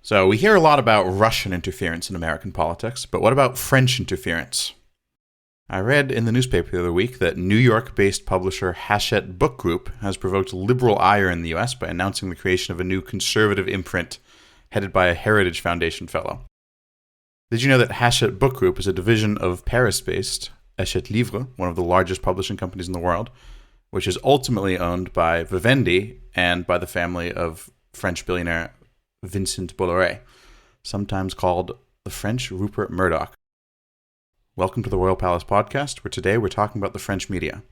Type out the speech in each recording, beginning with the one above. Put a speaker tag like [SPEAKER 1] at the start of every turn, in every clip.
[SPEAKER 1] So we hear a lot about Russian interference in American politics, but what about French interference? I read in the newspaper the other week that New York-based publisher Hachette Book Group has provoked liberal ire in the US by announcing the creation of a new conservative imprint headed by a Heritage Foundation fellow. Did you know that Hachette Book Group is a division of Paris-based Hachette Livre, one of the largest publishing companies in the world, which is ultimately owned by Vivendi and by the family of French billionaire Vincent Bolloré, sometimes called the French Rupert Murdoch. Welcome to the Royal Palace Podcast, where today we're talking about the French media.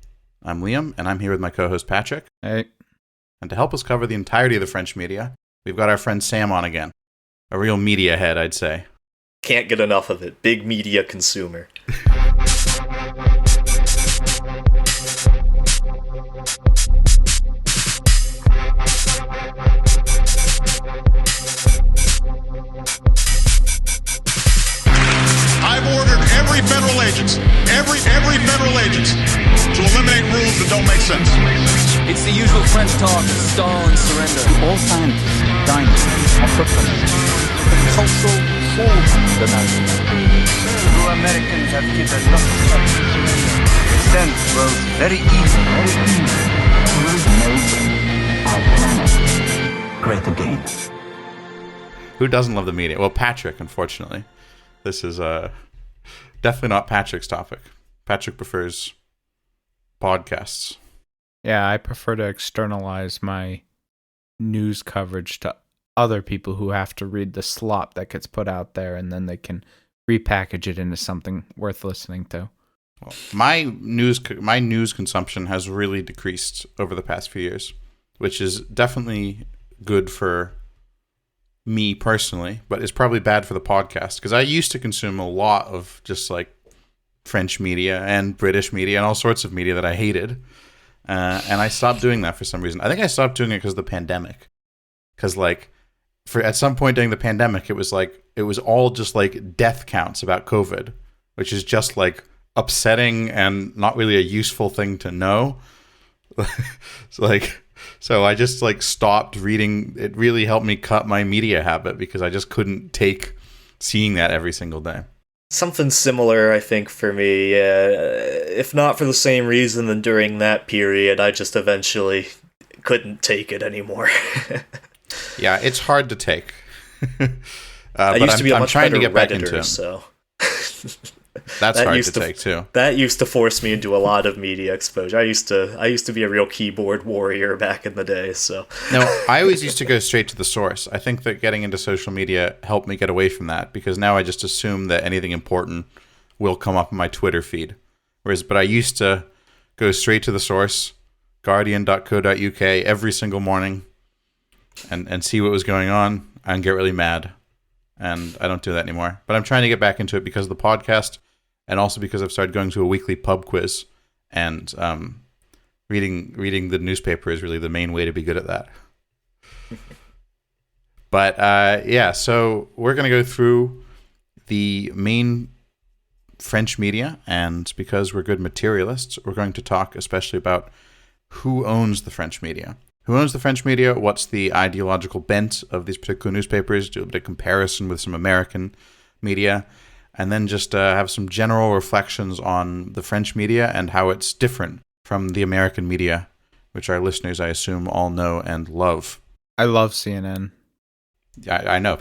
[SPEAKER 1] I'm Liam, and I'm here with my co-host Patrick.
[SPEAKER 2] Hey.
[SPEAKER 1] And to help us cover the entirety of the French media, we've got our friend Sam on again. A real media head, I'd say.
[SPEAKER 3] Can't get enough of it. Big media consumer.
[SPEAKER 4] I've ordered every federal agent to eliminate rules that don't make sense.
[SPEAKER 5] It's the usual French talk, stall and surrender.
[SPEAKER 6] All scientists dying of kryptonite. The cultural fall the
[SPEAKER 7] You Americans have given a lot of trouble. The sense grows very evil.
[SPEAKER 6] Make our planet great again.
[SPEAKER 1] Who doesn't love the media? Well, Patrick, unfortunately. This is definitely not Patrick's topic. Patrick prefers podcasts.
[SPEAKER 2] Yeah, I prefer to externalize my news coverage to other people who have to read the slop that gets put out there, and then they can repackage it into something worth listening to.
[SPEAKER 1] Well, my news consumption has really decreased over the past few years, which is definitely good for me personally, but it's probably bad for the podcast, because I used to consume a lot of just like French media and British media and all sorts of media that I hated, and I stopped doing that for some reason. I think I stopped doing it because of the pandemic, because like at some point during the pandemic, it was all just like death counts about COVID, which is just like upsetting and not really a useful thing to know. So I just like stopped reading. It really helped me cut my media habit because I just couldn't take seeing that every single day.
[SPEAKER 3] Something similar, I think, for me. If not for the same reason, then during that period, I just eventually couldn't take it anymore.
[SPEAKER 1] Yeah, it's hard to take.
[SPEAKER 3] I used to be a much
[SPEAKER 1] trying
[SPEAKER 3] better
[SPEAKER 1] to get back
[SPEAKER 3] Redditor,
[SPEAKER 1] into
[SPEAKER 3] so...
[SPEAKER 1] That's hard to take too.
[SPEAKER 3] That used to force me into a lot of media exposure. I used to be a real keyboard warrior back in the day. So
[SPEAKER 1] no, I always used to go straight to the source. I think that getting into social media helped me get away from that, because now I just assume that anything important will come up in my Twitter feed. But I used to go straight to the source, guardian.co.uk, every single morning, and see what was going on and get really mad. And I don't do that anymore. But I'm trying to get back into it because of the podcast, and also because I've started going to a weekly pub quiz, and reading the newspaper is really the main way to be good at that. But yeah, so we're going to go through the main French media, and because we're good materialists, we're going to talk especially about who owns the French media. Who owns the French media? What's the ideological bent of these particular newspapers? Do a bit of comparison with some American media, and then just have some general reflections on the French media and how it's different from the American media, which our listeners, I assume, all know and love.
[SPEAKER 2] I love CNN.
[SPEAKER 1] I know.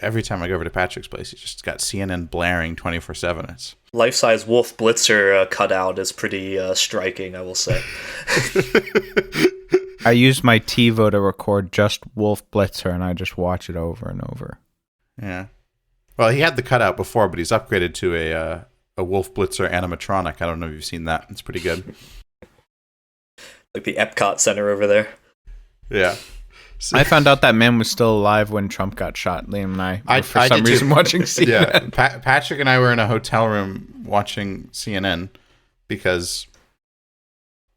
[SPEAKER 1] Every time I go over to Patrick's place, he's just got CNN blaring 24/7. It's
[SPEAKER 3] life-size Wolf Blitzer cutout is pretty striking, I will say.
[SPEAKER 2] I use my TiVo to record just Wolf Blitzer, and I just watch it over and over.
[SPEAKER 1] Yeah. Well, he had the cutout before, but he's upgraded to a Wolf Blitzer animatronic. I don't know if you've seen that. It's pretty good.
[SPEAKER 3] Like the Epcot Center over there.
[SPEAKER 1] Yeah.
[SPEAKER 2] I found out that man was still alive when Trump got shot. Liam and I were for some reason watching CNN.
[SPEAKER 1] Yeah, Patrick and I were in a hotel room watching CNN because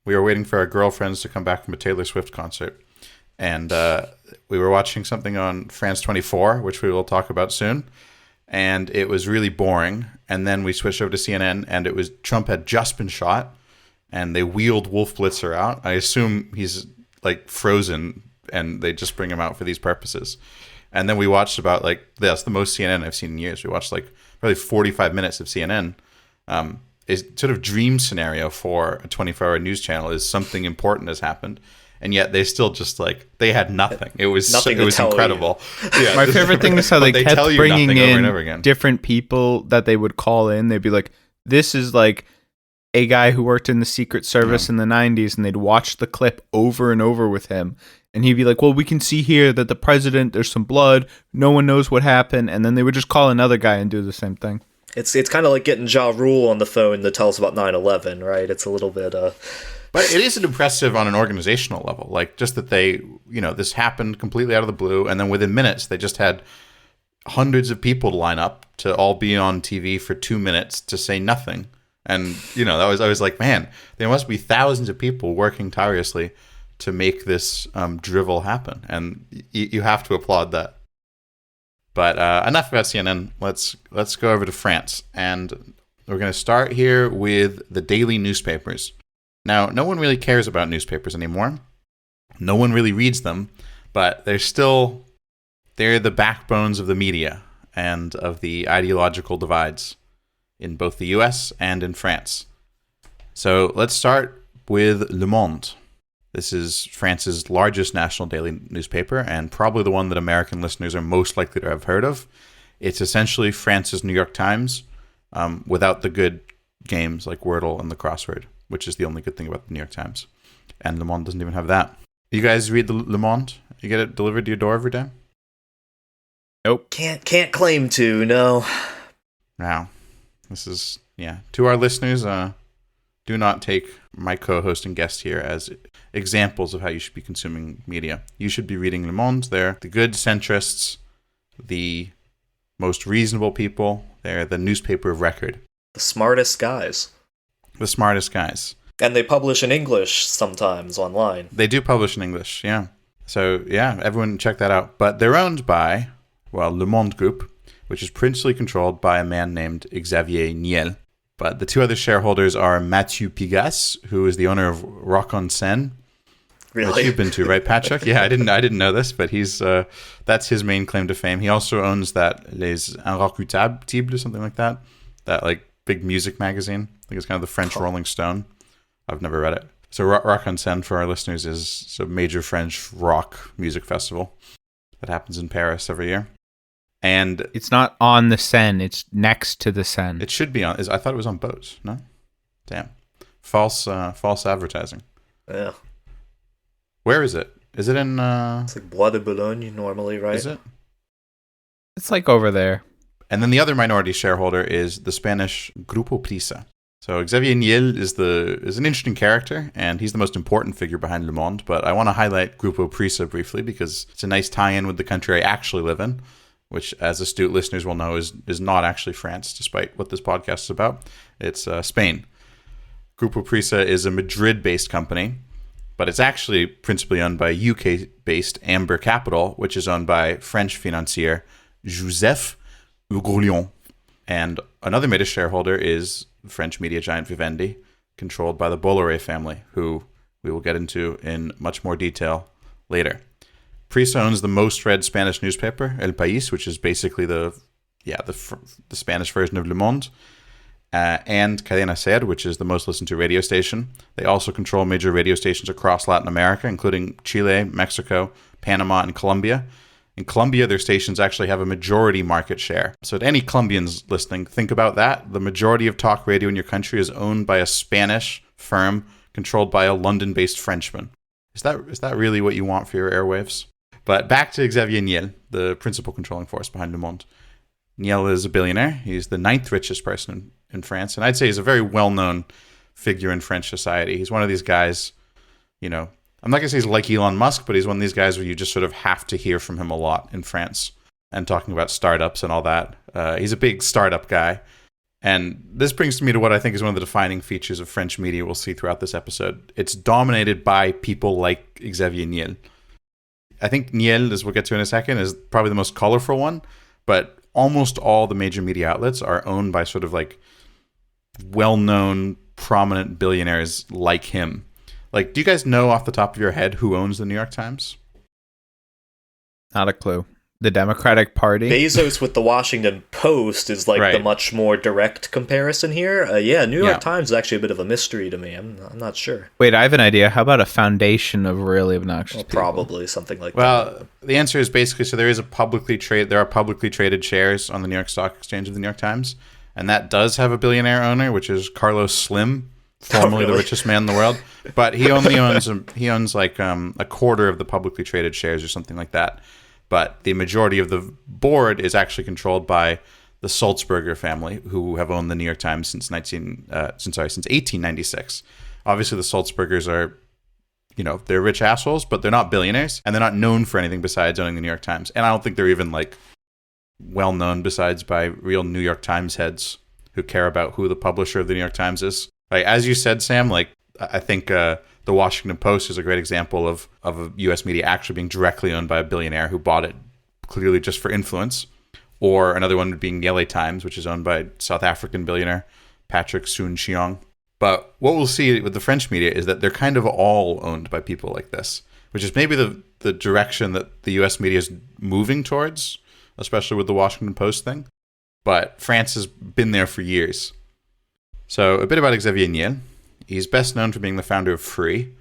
[SPEAKER 1] we were waiting for our girlfriends to come back from a Taylor Swift concert. And we were watching something on France 24, which we will talk about soon. And it was really boring. And then we switched over to CNN, and it was Trump had just been shot, and they wheeled Wolf Blitzer out. I assume he's like frozen and they just bring him out for these purposes. And then we watched about that's the most CNN I've seen in years. We watched probably 45 minutes of CNN. Is sort of dream scenario for a 24-hour news channel is something important has happened, and yet they still just they had nothing. It was incredible. Yeah,
[SPEAKER 2] my favorite thing is how they kept bringing in different people that they would call in. They'd be like, "This is a guy who worked in the Secret Service in the 90s," and they'd watch the clip over and over with him. And he'd be like, "Well, we can see here that the president, there's some blood. No one knows what happened." And then they would just call another guy and do the same thing.
[SPEAKER 3] It's kind of like getting Ja Rule on the phone to tell us about 9/11, right? It's a little bit...
[SPEAKER 1] But it is impressive on an organizational level. Just that they, this happened completely out of the blue, and then within minutes, they just had hundreds of people to line up to all be on TV for 2 minutes to say nothing. And, I was like, man, there must be thousands of people working tirelessly to make this drivel happen. And you have to applaud that. But enough about CNN. Let's go over to France. And we're going to start here with the daily newspapers. Now, no one really cares about newspapers anymore. No one really reads them. But they're the backbones of the media and of the ideological divides in both the US and in France. So let's start with Le Monde. This is France's largest national daily newspaper and probably the one that American listeners are most likely to have heard of. It's essentially France's New York Times without the good games like Wordle and the crossword, which is the only good thing about the New York Times. And Le Monde doesn't even have that. You guys read the Le Monde? You get it delivered to your door every day?
[SPEAKER 2] Nope.
[SPEAKER 3] Can't claim to, no.
[SPEAKER 1] Now, this is, to our listeners, do not take my co-host and guest here as examples of how you should be consuming media. You should be reading Le Monde. They're the good centrists, the most reasonable people. They're the newspaper of record.
[SPEAKER 3] The smartest guys.
[SPEAKER 1] The smartest guys.
[SPEAKER 3] And they publish in English sometimes online.
[SPEAKER 1] They do publish in English, yeah. So, everyone check that out. But they're owned by, Le Monde Group, which is principally controlled by a man named Xavier Niel. But the two other shareholders are Mathieu Pigasse, who is the owner of Rock en Seine.
[SPEAKER 3] Really?
[SPEAKER 1] Which you've been to, right, Patrick? Yeah, I didn't know this, but he's that's his main claim to fame. He also owns that Les Inrecuptibles or something like that. That big music magazine. I think it's kind of the French Rolling Stone. I've never read it. So Rock en Seine, for our listeners, is a major French rock music festival that happens in Paris every year. And
[SPEAKER 2] it's not on the Seine, it's next to the Seine.
[SPEAKER 1] It should be on. I thought it was on boats. No? Damn. False advertising.
[SPEAKER 3] Yeah.
[SPEAKER 1] Where is it? Is it in...
[SPEAKER 3] It's Bois de Boulogne normally, right?
[SPEAKER 1] Is it?
[SPEAKER 2] It's over there.
[SPEAKER 1] And then the other minority shareholder is the Spanish Grupo Prisa. So Xavier Niel is an interesting character, and he's the most important figure behind Le Monde, but I want to highlight Grupo Prisa briefly because it's a nice tie-in with the country I actually live in, which, as astute listeners will know, is not actually France, despite what this podcast is about. It's Spain. Grupo Prisa is a Madrid-based company, but it's actually principally owned by UK-based Amber Capital, which is owned by French financier Joseph Ougoulion. And another major shareholder is French media giant Vivendi, controlled by the Bolloré family, who we will get into in much more detail later. Prisa owns the most read Spanish newspaper, El País, which is basically the Spanish version of Le Monde, and Cadena Ser, which is the most listened to radio station. They also control major radio stations across Latin America, including Chile, Mexico, Panama, and Colombia. In Colombia, their stations actually have a majority market share. So to any Colombians listening, think about that. The majority of talk radio in your country is owned by a Spanish firm controlled by a London-based Frenchman. Is that really what you want for your airwaves? But back to Xavier Niel, the principal controlling force behind Le Monde. Niel is a billionaire. He's the 9th richest person in France. And I'd say he's a very well-known figure in French society. He's one of these guys, I'm not going to say he's like Elon Musk, but he's one of these guys where you just sort of have to hear from him a lot in France. And talking about startups and all that. He's a big startup guy. And this brings me to what I think is one of the defining features of French media we'll see throughout this episode. It's dominated by people like Xavier Niel. I think Niel, as we'll get to in a second, is probably the most colorful one, but almost all the major media outlets are owned by sort of well-known, prominent billionaires like him. Do you guys know off the top of your head who owns the New York Times?
[SPEAKER 2] Not a clue. The Democratic Party?
[SPEAKER 3] Bezos with the Washington Post is like the
[SPEAKER 1] Right.
[SPEAKER 3] much more direct comparison here. New York
[SPEAKER 1] Yeah.
[SPEAKER 3] Times is actually a bit of a mystery to me. I'm not sure.
[SPEAKER 2] Wait, I have an idea. How about a foundation of really obnoxious
[SPEAKER 3] Well,
[SPEAKER 2] people?
[SPEAKER 3] probably something like that.
[SPEAKER 1] Well, the answer is basically there are publicly traded shares on the New York Stock Exchange of the New York Times, and that does have a billionaire owner, which is Carlos Slim, formerly the
[SPEAKER 3] really?
[SPEAKER 1] richest man in the world. But he only owns like a quarter of the publicly traded shares or something like that. But the majority of the board is actually controlled by the Sulzberger family, who have owned the New York Times since 1896. Obviously, the Sulzbergers are, they're rich assholes, but they're not billionaires, and they're not known for anything besides owning the New York Times. And I don't think they're even like well known besides by real New York Times heads who care about who the publisher of the New York Times is. Like as you said, Sam, like I think the Washington Post is a great example of a U.S. media actually being directly owned by a billionaire who bought it clearly just for influence. Or another one being the LA Times, which is owned by South African billionaire Patrick Soon-Shiong. But what we'll see with the French media is that they're kind of all owned by people like this, which is maybe the direction that the U.S. media is moving towards, especially with the Washington Post thing. But France has been there for years. So a bit about Xavier Niel. He's best known for being the founder of Free,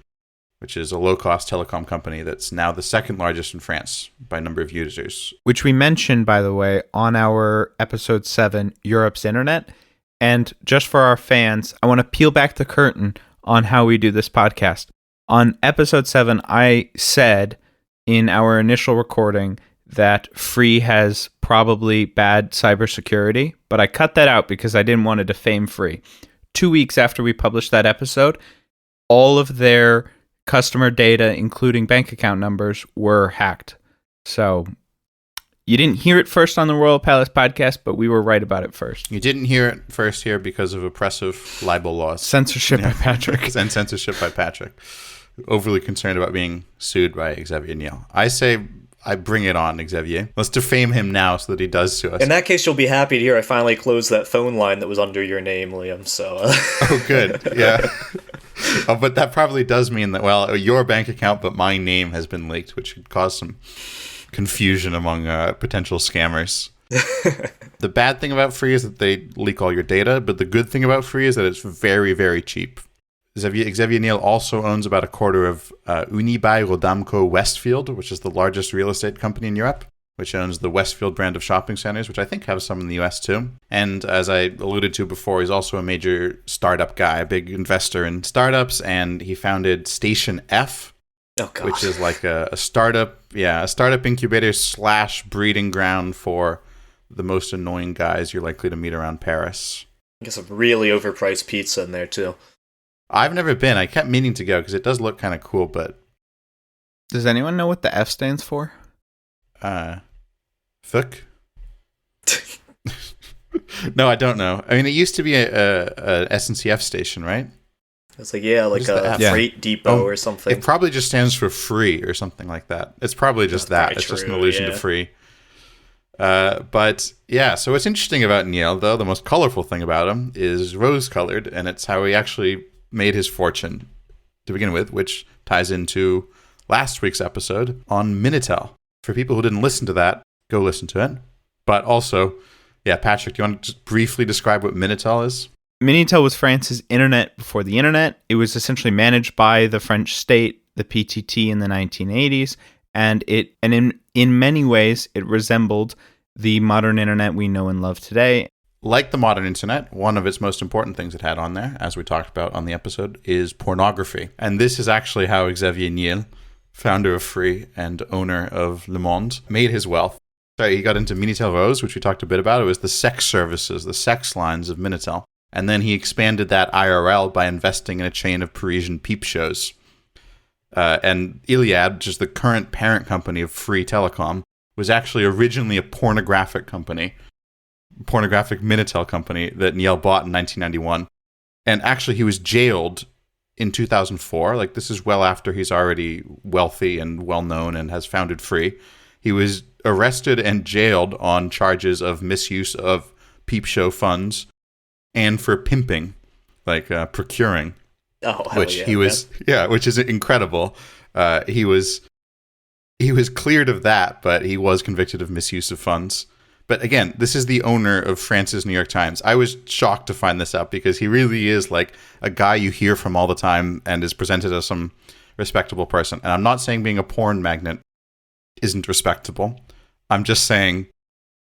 [SPEAKER 1] which is a low-cost telecom company that's now the second largest in France by number of users.
[SPEAKER 2] Which we mentioned, by the way, on our episode 7, Europe's Internet. And just for our fans, I want to peel back the curtain on how we do this podcast. On episode 7, I said in our initial recording that Free has probably bad cybersecurity, but I cut that out because I didn't want to defame Free. 2 weeks after we published that episode, all of their customer data, including bank account numbers, were hacked. So you didn't hear it first on the Royal Palace podcast, but we were right about it first.
[SPEAKER 1] You didn't hear it first here because of oppressive libel laws.
[SPEAKER 2] Censorship by Patrick.
[SPEAKER 1] And censorship by Patrick. Overly concerned about being sued by Xavier Niel. I say I bring it on, Xavier. Let's defame him now so that he does sue us.
[SPEAKER 3] In that case, you'll be happy to hear I finally closed that phone line that was under your name, Liam. So.
[SPEAKER 1] Oh, good. Yeah. Oh, but that probably does mean that, well, your bank account, but my name has been leaked, which could cause some confusion among potential scammers. The bad thing about Free is that they leak all your data, but the good thing about Free is that it's very, very cheap. Xavier Niel also owns about a quarter of Unibail-Rodamco Westfield, which is the largest real estate company in Europe, which owns the Westfield brand of shopping centers, which I think have some in the US too. And as I alluded to before, he's also a major startup guy, a big investor in startups, and he founded Station F, which is like a startup incubator / breeding ground for the most annoying guys you're likely to meet around Paris.
[SPEAKER 3] I guess a really overpriced pizza in there too.
[SPEAKER 1] I've never been. I kept meaning to go because it does look kind of cool, but...
[SPEAKER 2] Does anyone know what the F stands for?
[SPEAKER 1] Fuck? No, I don't know. I mean, it used to be a SNCF station, right?
[SPEAKER 3] It's like, a freight depot or something.
[SPEAKER 1] It probably just stands for free or something like that. It's probably just that. It's just an allusion to free. But yeah, so what's interesting about Niel, though, the most colorful thing about him is rose-colored, and it's how he actually made his fortune to begin with, which ties into last week's episode on Minitel. For people who didn't listen to that, go listen to it. But also, yeah, Patrick, do you want to just briefly describe what Minitel is?
[SPEAKER 2] Minitel was France's internet before the internet. It was essentially managed by the French state, the PTT, in the 1980s, and in many ways it resembled the modern internet we know and love today.
[SPEAKER 1] Like the modern internet, one of its most important things it had on there, as we talked about on the episode, is pornography. And this is actually how Xavier Niel, founder of Free and owner of Le Monde, made his wealth. So he got into Minitel Rose, which we talked a bit about. It was the sex services, the sex lines of Minitel. And then he expanded that IRL by investing in a chain of Parisian peep shows. And Iliad, which is the current parent company of Free Telecom, was actually originally a pornographic Minitel company that Niel bought in 1991. And actually, he was jailed in 2004. Like, this is well after he's already wealthy and well-known and has founded Free. He was arrested and jailed on charges of misuse of peep show funds and for pimping, like procuring.
[SPEAKER 3] Oh, hell
[SPEAKER 1] which
[SPEAKER 3] yeah,
[SPEAKER 1] he was,
[SPEAKER 3] man.
[SPEAKER 1] which is incredible. He he was cleared of that, but he was convicted of misuse of funds. But again, this is the owner of France's New York Times. I was shocked to find this out because he really is like a guy you hear from all the time and is presented as some respectable person. And I'm not saying being a porn magnate isn't respectable. I'm just saying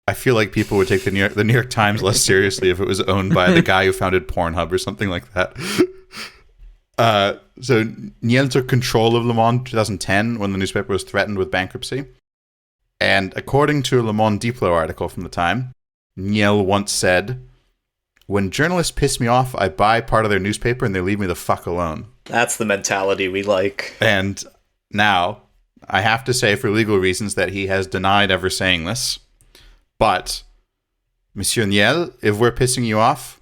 [SPEAKER 1] I feel like people would take the New York Times less seriously if it was owned by the guy who founded Pornhub or something like that. So Niel took control of Le Monde in 2010 when the newspaper was threatened with bankruptcy. And according to a Le Monde Diplo article from the time, Niel once said, "When journalists piss me off, I buy part of their newspaper and they leave me the fuck alone."
[SPEAKER 3] That's the mentality we like.
[SPEAKER 1] And now, I have to say for legal reasons that he has denied ever saying this. But, Monsieur Niel, if we're pissing you off,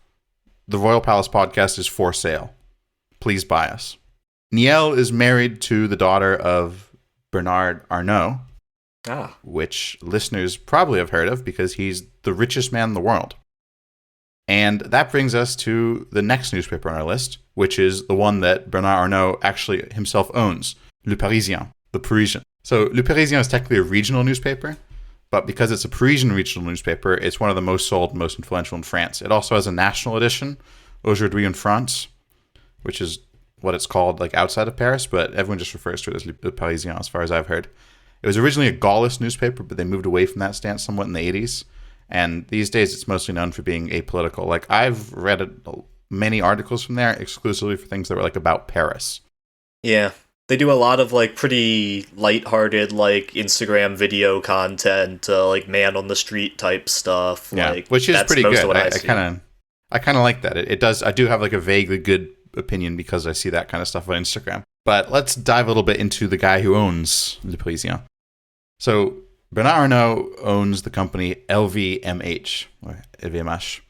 [SPEAKER 1] the Royal Palace podcast is for sale. Please buy us. Niel is married to the daughter of Bernard Arnault, which listeners probably have heard of because he's the richest man in the world. And that brings us to the next newspaper on our list, which is the one that Bernard Arnault actually himself owns, Le Parisien, the Parisian. So Le Parisien is technically a regional newspaper, but because it's a Parisian regional newspaper, it's one of the most sold and most influential in France. It also has a national edition, Aujourd'hui en France, which is what it's called like outside of Paris, but everyone just refers to it as Le Parisien as far as I've heard. It was originally a Gaullist newspaper, but they moved away from that stance somewhat in the 80s. And these days, it's mostly known for being apolitical. Like, I've read many articles from there exclusively for things that were, like, about Paris.
[SPEAKER 3] Yeah. They do a lot of, like, pretty lighthearted, like, Instagram video content, like, man-on-the-street type stuff.
[SPEAKER 1] Yeah,
[SPEAKER 3] like,
[SPEAKER 1] which is pretty good. I
[SPEAKER 3] see.
[SPEAKER 1] kind of like that. It does. I do have, like, a vaguely good opinion because I see that kind of stuff on Instagram. But let's dive a little bit into the guy who owns Le Parisien. So, Bernard Arnault owns the company LVMH, or LVMH,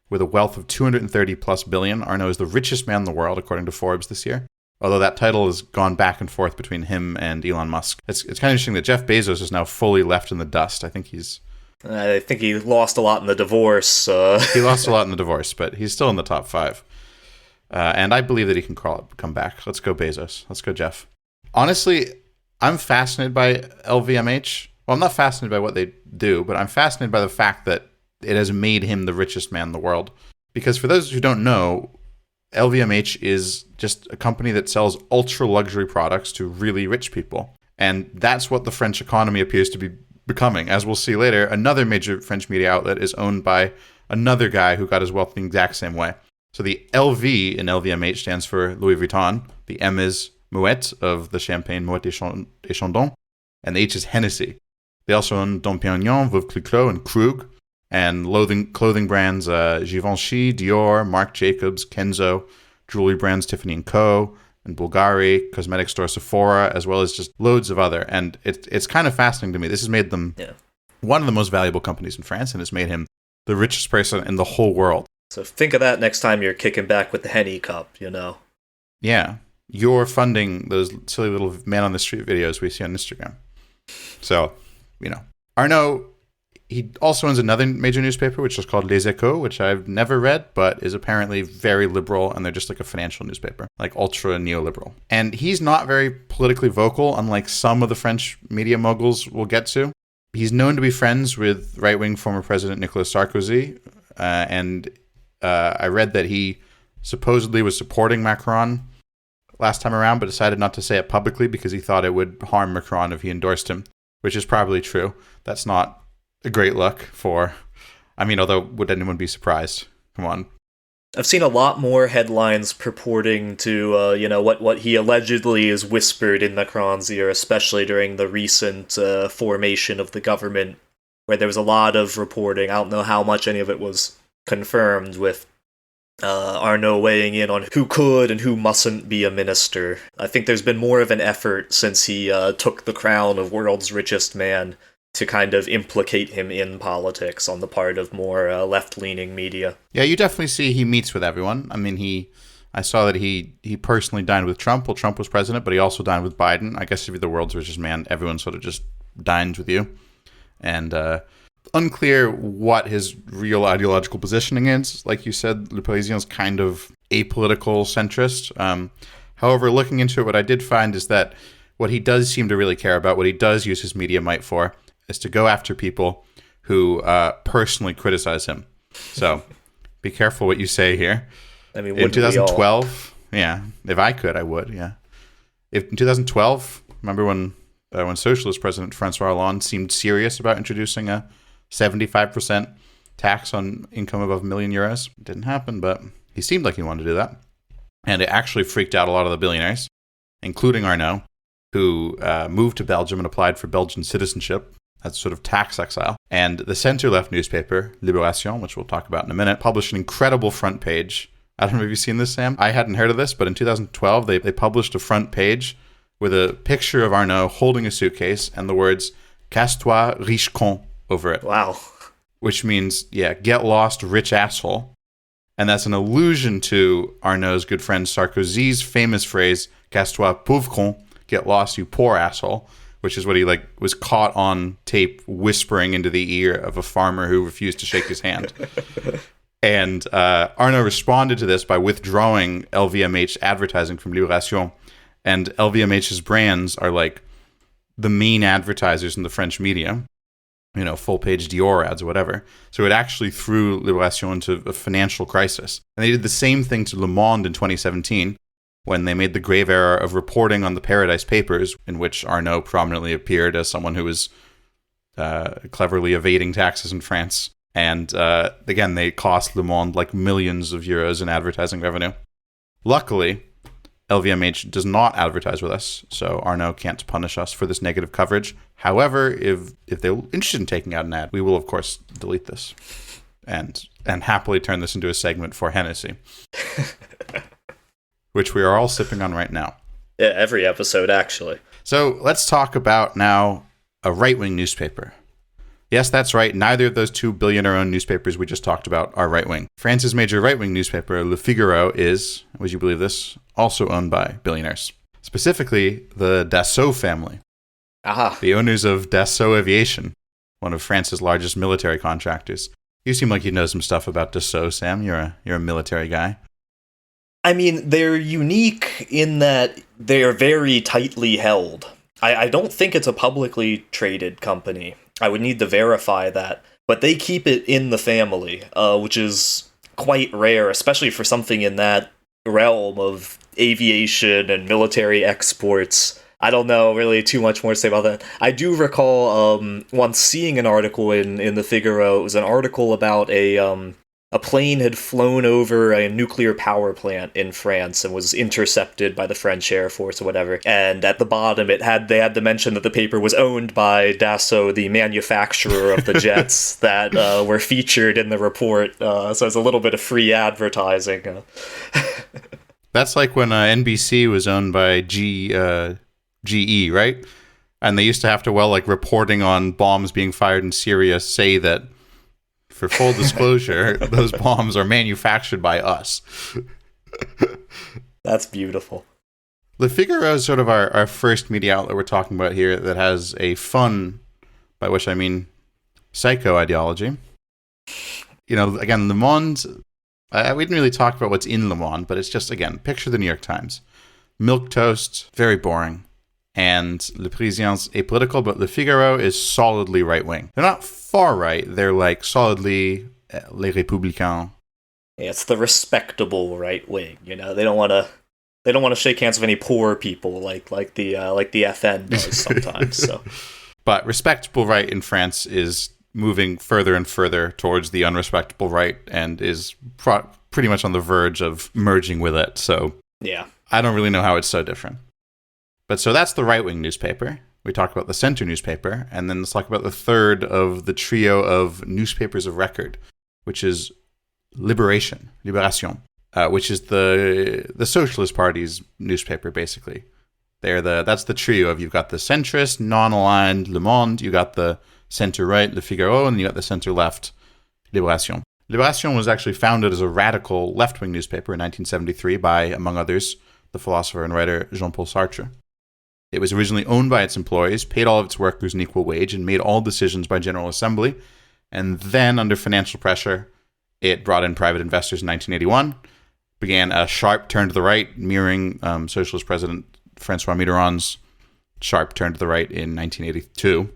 [SPEAKER 1] with a wealth of 230 plus billion. Arnault is the richest man in the world, according to Forbes this year. Although that title has gone back and forth between him and Elon Musk. It's kind of interesting that Jeff Bezos is now fully left in the dust. I think he
[SPEAKER 3] lost a lot in the divorce.
[SPEAKER 1] He lost a lot in the divorce, but he's still in the top 5. And I believe that he can come back. Let's go Bezos. Let's go Jeff. Honestly, I'm fascinated by LVMH. Well, I'm not fascinated by what they do, but I'm fascinated by the fact that it has made him the richest man in the world. Because for those who don't know, LVMH is just a company that sells ultra luxury products to really rich people. And that's what the French economy appears to be becoming. As we'll see later, another major French media outlet is owned by another guy who got his wealth the exact same way. So the LV in LVMH stands for Louis Vuitton. The M is Moet of the champagne Moet et Chandon. And the H is Hennessy. They also own Dom Pérignon, Veuve Clicquot, and Krug. And clothing brands Givenchy, Dior, Marc Jacobs, Kenzo, jewelry brands Tiffany & Co., and Bulgari, cosmetic store Sephora, as well as just loads of other. And it's kind of fascinating to me. This has made them one of the most valuable companies in France, and it's made him the richest person in the whole world.
[SPEAKER 3] So think of that next time you're kicking back with the Henny cup, you know?
[SPEAKER 1] Yeah. You're funding those silly little man-on-the-street videos we see on Instagram. So, you know. Arnault, he also owns another major newspaper, which is called Les Echos, which I've never read, but is apparently very liberal, and they're just like a financial newspaper, like ultra neoliberal. And he's not very politically vocal, unlike some of the French media moguls we'll get to. He's known to be friends with right-wing former President Nicolas Sarkozy, and I read that he supposedly was supporting Macron last time around, but decided not to say it publicly because he thought it would harm Macron if he endorsed him, which is probably true. That's not a great look for, although would anyone be surprised? Come on.
[SPEAKER 3] I've seen a lot more headlines purporting to, what he allegedly is whispered in Macron's ear, especially during the recent formation of the government, where there was a lot of reporting. I don't know how much any of it was confirmed, with Arnault weighing in on who could and who mustn't be a minister. I think there's been more of an effort since he took the crown of world's richest man to kind of implicate him in politics on the part of more left-leaning media.
[SPEAKER 1] Yeah, you definitely see he meets with everyone. I saw that he personally dined with Trump while Trump was president, but he also dined with Biden. I guess if you're the world's richest man, everyone sort of just dines with you. And unclear what his real ideological positioning is. Like you said, Le Parisien is kind of apolitical centrist. However, looking into it, what I did find is that what he does seem to really care about, what he does use his media might for, is to go after people who personally criticize him. So be careful what you say here.
[SPEAKER 3] I mean,
[SPEAKER 1] in 2012, if I could, I would, If in 2012, remember when Socialist President Francois Hollande seemed serious about introducing a 75% tax on income above €1 million? It didn't happen, but he seemed like he wanted to do that. And it actually freaked out a lot of the billionaires, including Arnault, who moved to Belgium and applied for Belgian citizenship as sort of tax exile. And the center-left newspaper, Libération, which we'll talk about in a minute, published an incredible front page. I don't know if you've seen this, Sam. I hadn't heard of this, but in 2012, they published a front page with a picture of Arnault holding a suitcase and the words, "Casse-toi, riche con," over it.
[SPEAKER 3] Wow.
[SPEAKER 1] Which means, get lost, rich asshole. And that's an allusion to Arnault's good friend Sarkozy's famous phrase, "Casse-toi, pauvre con," get lost, you poor asshole, which is what he was caught on tape whispering into the ear of a farmer who refused to shake his hand. And Arnault responded to this by withdrawing LVMH advertising from Libération. And LVMH's brands are like the main advertisers in the French media. Full-page Dior ads or whatever. So it actually threw Libération into a financial crisis. And they did the same thing to Le Monde in 2017 when they made the grave error of reporting on the Paradise Papers, in which Arnault prominently appeared as someone who was cleverly evading taxes in France. And again, they cost Le Monde millions of euros in advertising revenue. Luckily, LVMH does not advertise with us, so Arnault can't punish us for this negative coverage. However, if they're interested in taking out an ad, we will, of course, delete this and happily turn this into a segment for Hennessy, which we are all sipping on right now.
[SPEAKER 3] Yeah, every episode, actually.
[SPEAKER 1] So let's talk about now a right-wing newspaper. Yes, that's right. Neither of those two billionaire-owned newspapers we just talked about are right-wing. France's major right-wing newspaper, Le Figaro, is, would you believe this, also owned by billionaires. Specifically, the Dassault family.
[SPEAKER 3] Aha.
[SPEAKER 1] The owners of Dassault Aviation, one of France's largest military contractors. You seem like you know some stuff about Dassault, Sam. You're a military guy.
[SPEAKER 3] I mean, they're unique in that they're very tightly held. I don't think it's a publicly traded company. I would need to verify that. But they keep it in the family, which is quite rare, especially for something in that realm of aviation and military exports. I don't know really too much more to say about that. I do recall once seeing an article in the Figaro. It was an article about a plane had flown over a nuclear power plant in France and was intercepted by the French Air Force or whatever. And at the bottom, they had to mention that the paper was owned by Dassault, the manufacturer of the jets that were featured in the report. So it's a little bit of free advertising.
[SPEAKER 1] That's like when NBC was owned by GE, right? And they used to have to, reporting on bombs being fired in Syria, say that, for full disclosure, those bombs are manufactured by us.
[SPEAKER 3] That's beautiful.
[SPEAKER 1] Le Figaro is sort of our first media outlet we're talking about here that has a fun, by which I mean psycho ideology. Again, Le Monde, we didn't really talk about what's in Le Monde, but it's just, again, picture the New York Times. Milquetoast, very boring. And Le Parisien is apolitical, but Le Figaro is solidly right-wing. They're not far right. They're solidly Les Républicains.
[SPEAKER 3] Yeah, it's the respectable right wing. They don't want to shake hands with any poor people like the FN does sometimes. So,
[SPEAKER 1] but respectable right in France is moving further and further towards the unrespectable right, and is pretty much on the verge of merging with it. So,
[SPEAKER 3] yeah,
[SPEAKER 1] I don't really know how it's so different. But so that's the right-wing newspaper. We talked about the center newspaper, and then let's talk about the third of the trio of newspapers of record, which is Libération, which is the Socialist Party's newspaper, basically. That's the trio of, you've got the centrist, non-aligned Le Monde, you got the center-right, Le Figaro, and you got the center-left, Libération. Libération was actually founded as a radical left-wing newspaper in 1973 by, among others, the philosopher and writer Jean-Paul Sartre. It was originally owned by its employees, paid all of its workers an equal wage, and made all decisions by General Assembly. And then, under financial pressure, it brought in private investors in 1981, began a sharp turn to the right, mirroring Socialist President François Mitterrand's sharp turn to the right in 1982.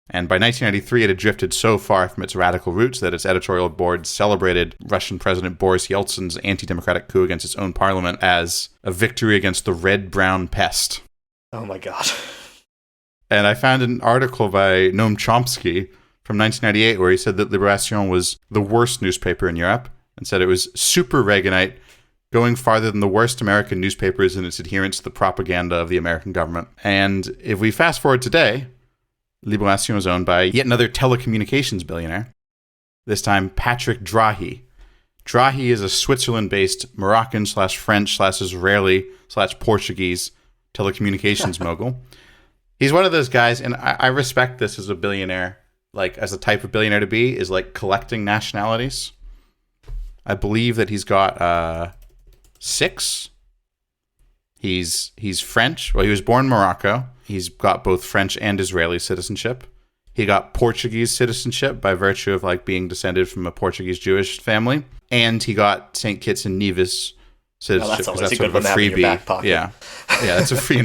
[SPEAKER 1] And by 1993, it had drifted so far from its radical roots that its editorial board celebrated Russian President Boris Yeltsin's anti-democratic coup against its own parliament as a victory against the red-brown pest.
[SPEAKER 3] Oh my god.
[SPEAKER 1] And I found an article by Noam Chomsky from 1998 where he said that Libération was the worst newspaper in Europe and said it was super Reaganite, going farther than the worst American newspapers in its adherence to the propaganda of the American government. And if we fast forward today, Libération is owned by yet another telecommunications billionaire, this time Patrick Drahi. Drahi is a Switzerland-based Moroccan/French/Israeli/Portuguese telecommunications mogul. He's one of those guys, and I respect this as a billionaire, like as a type of billionaire to be, is like collecting nationalities. I believe that he's got 6. He's French. Well, he was born in Morocco. He's got both French and Israeli citizenship. He got Portuguese citizenship by virtue of like being descended from a Portuguese Jewish family, and he got St. Kitts and Nevis citizenship.
[SPEAKER 3] That's a good one to have in your back pocket.
[SPEAKER 1] Yeah, that's a free.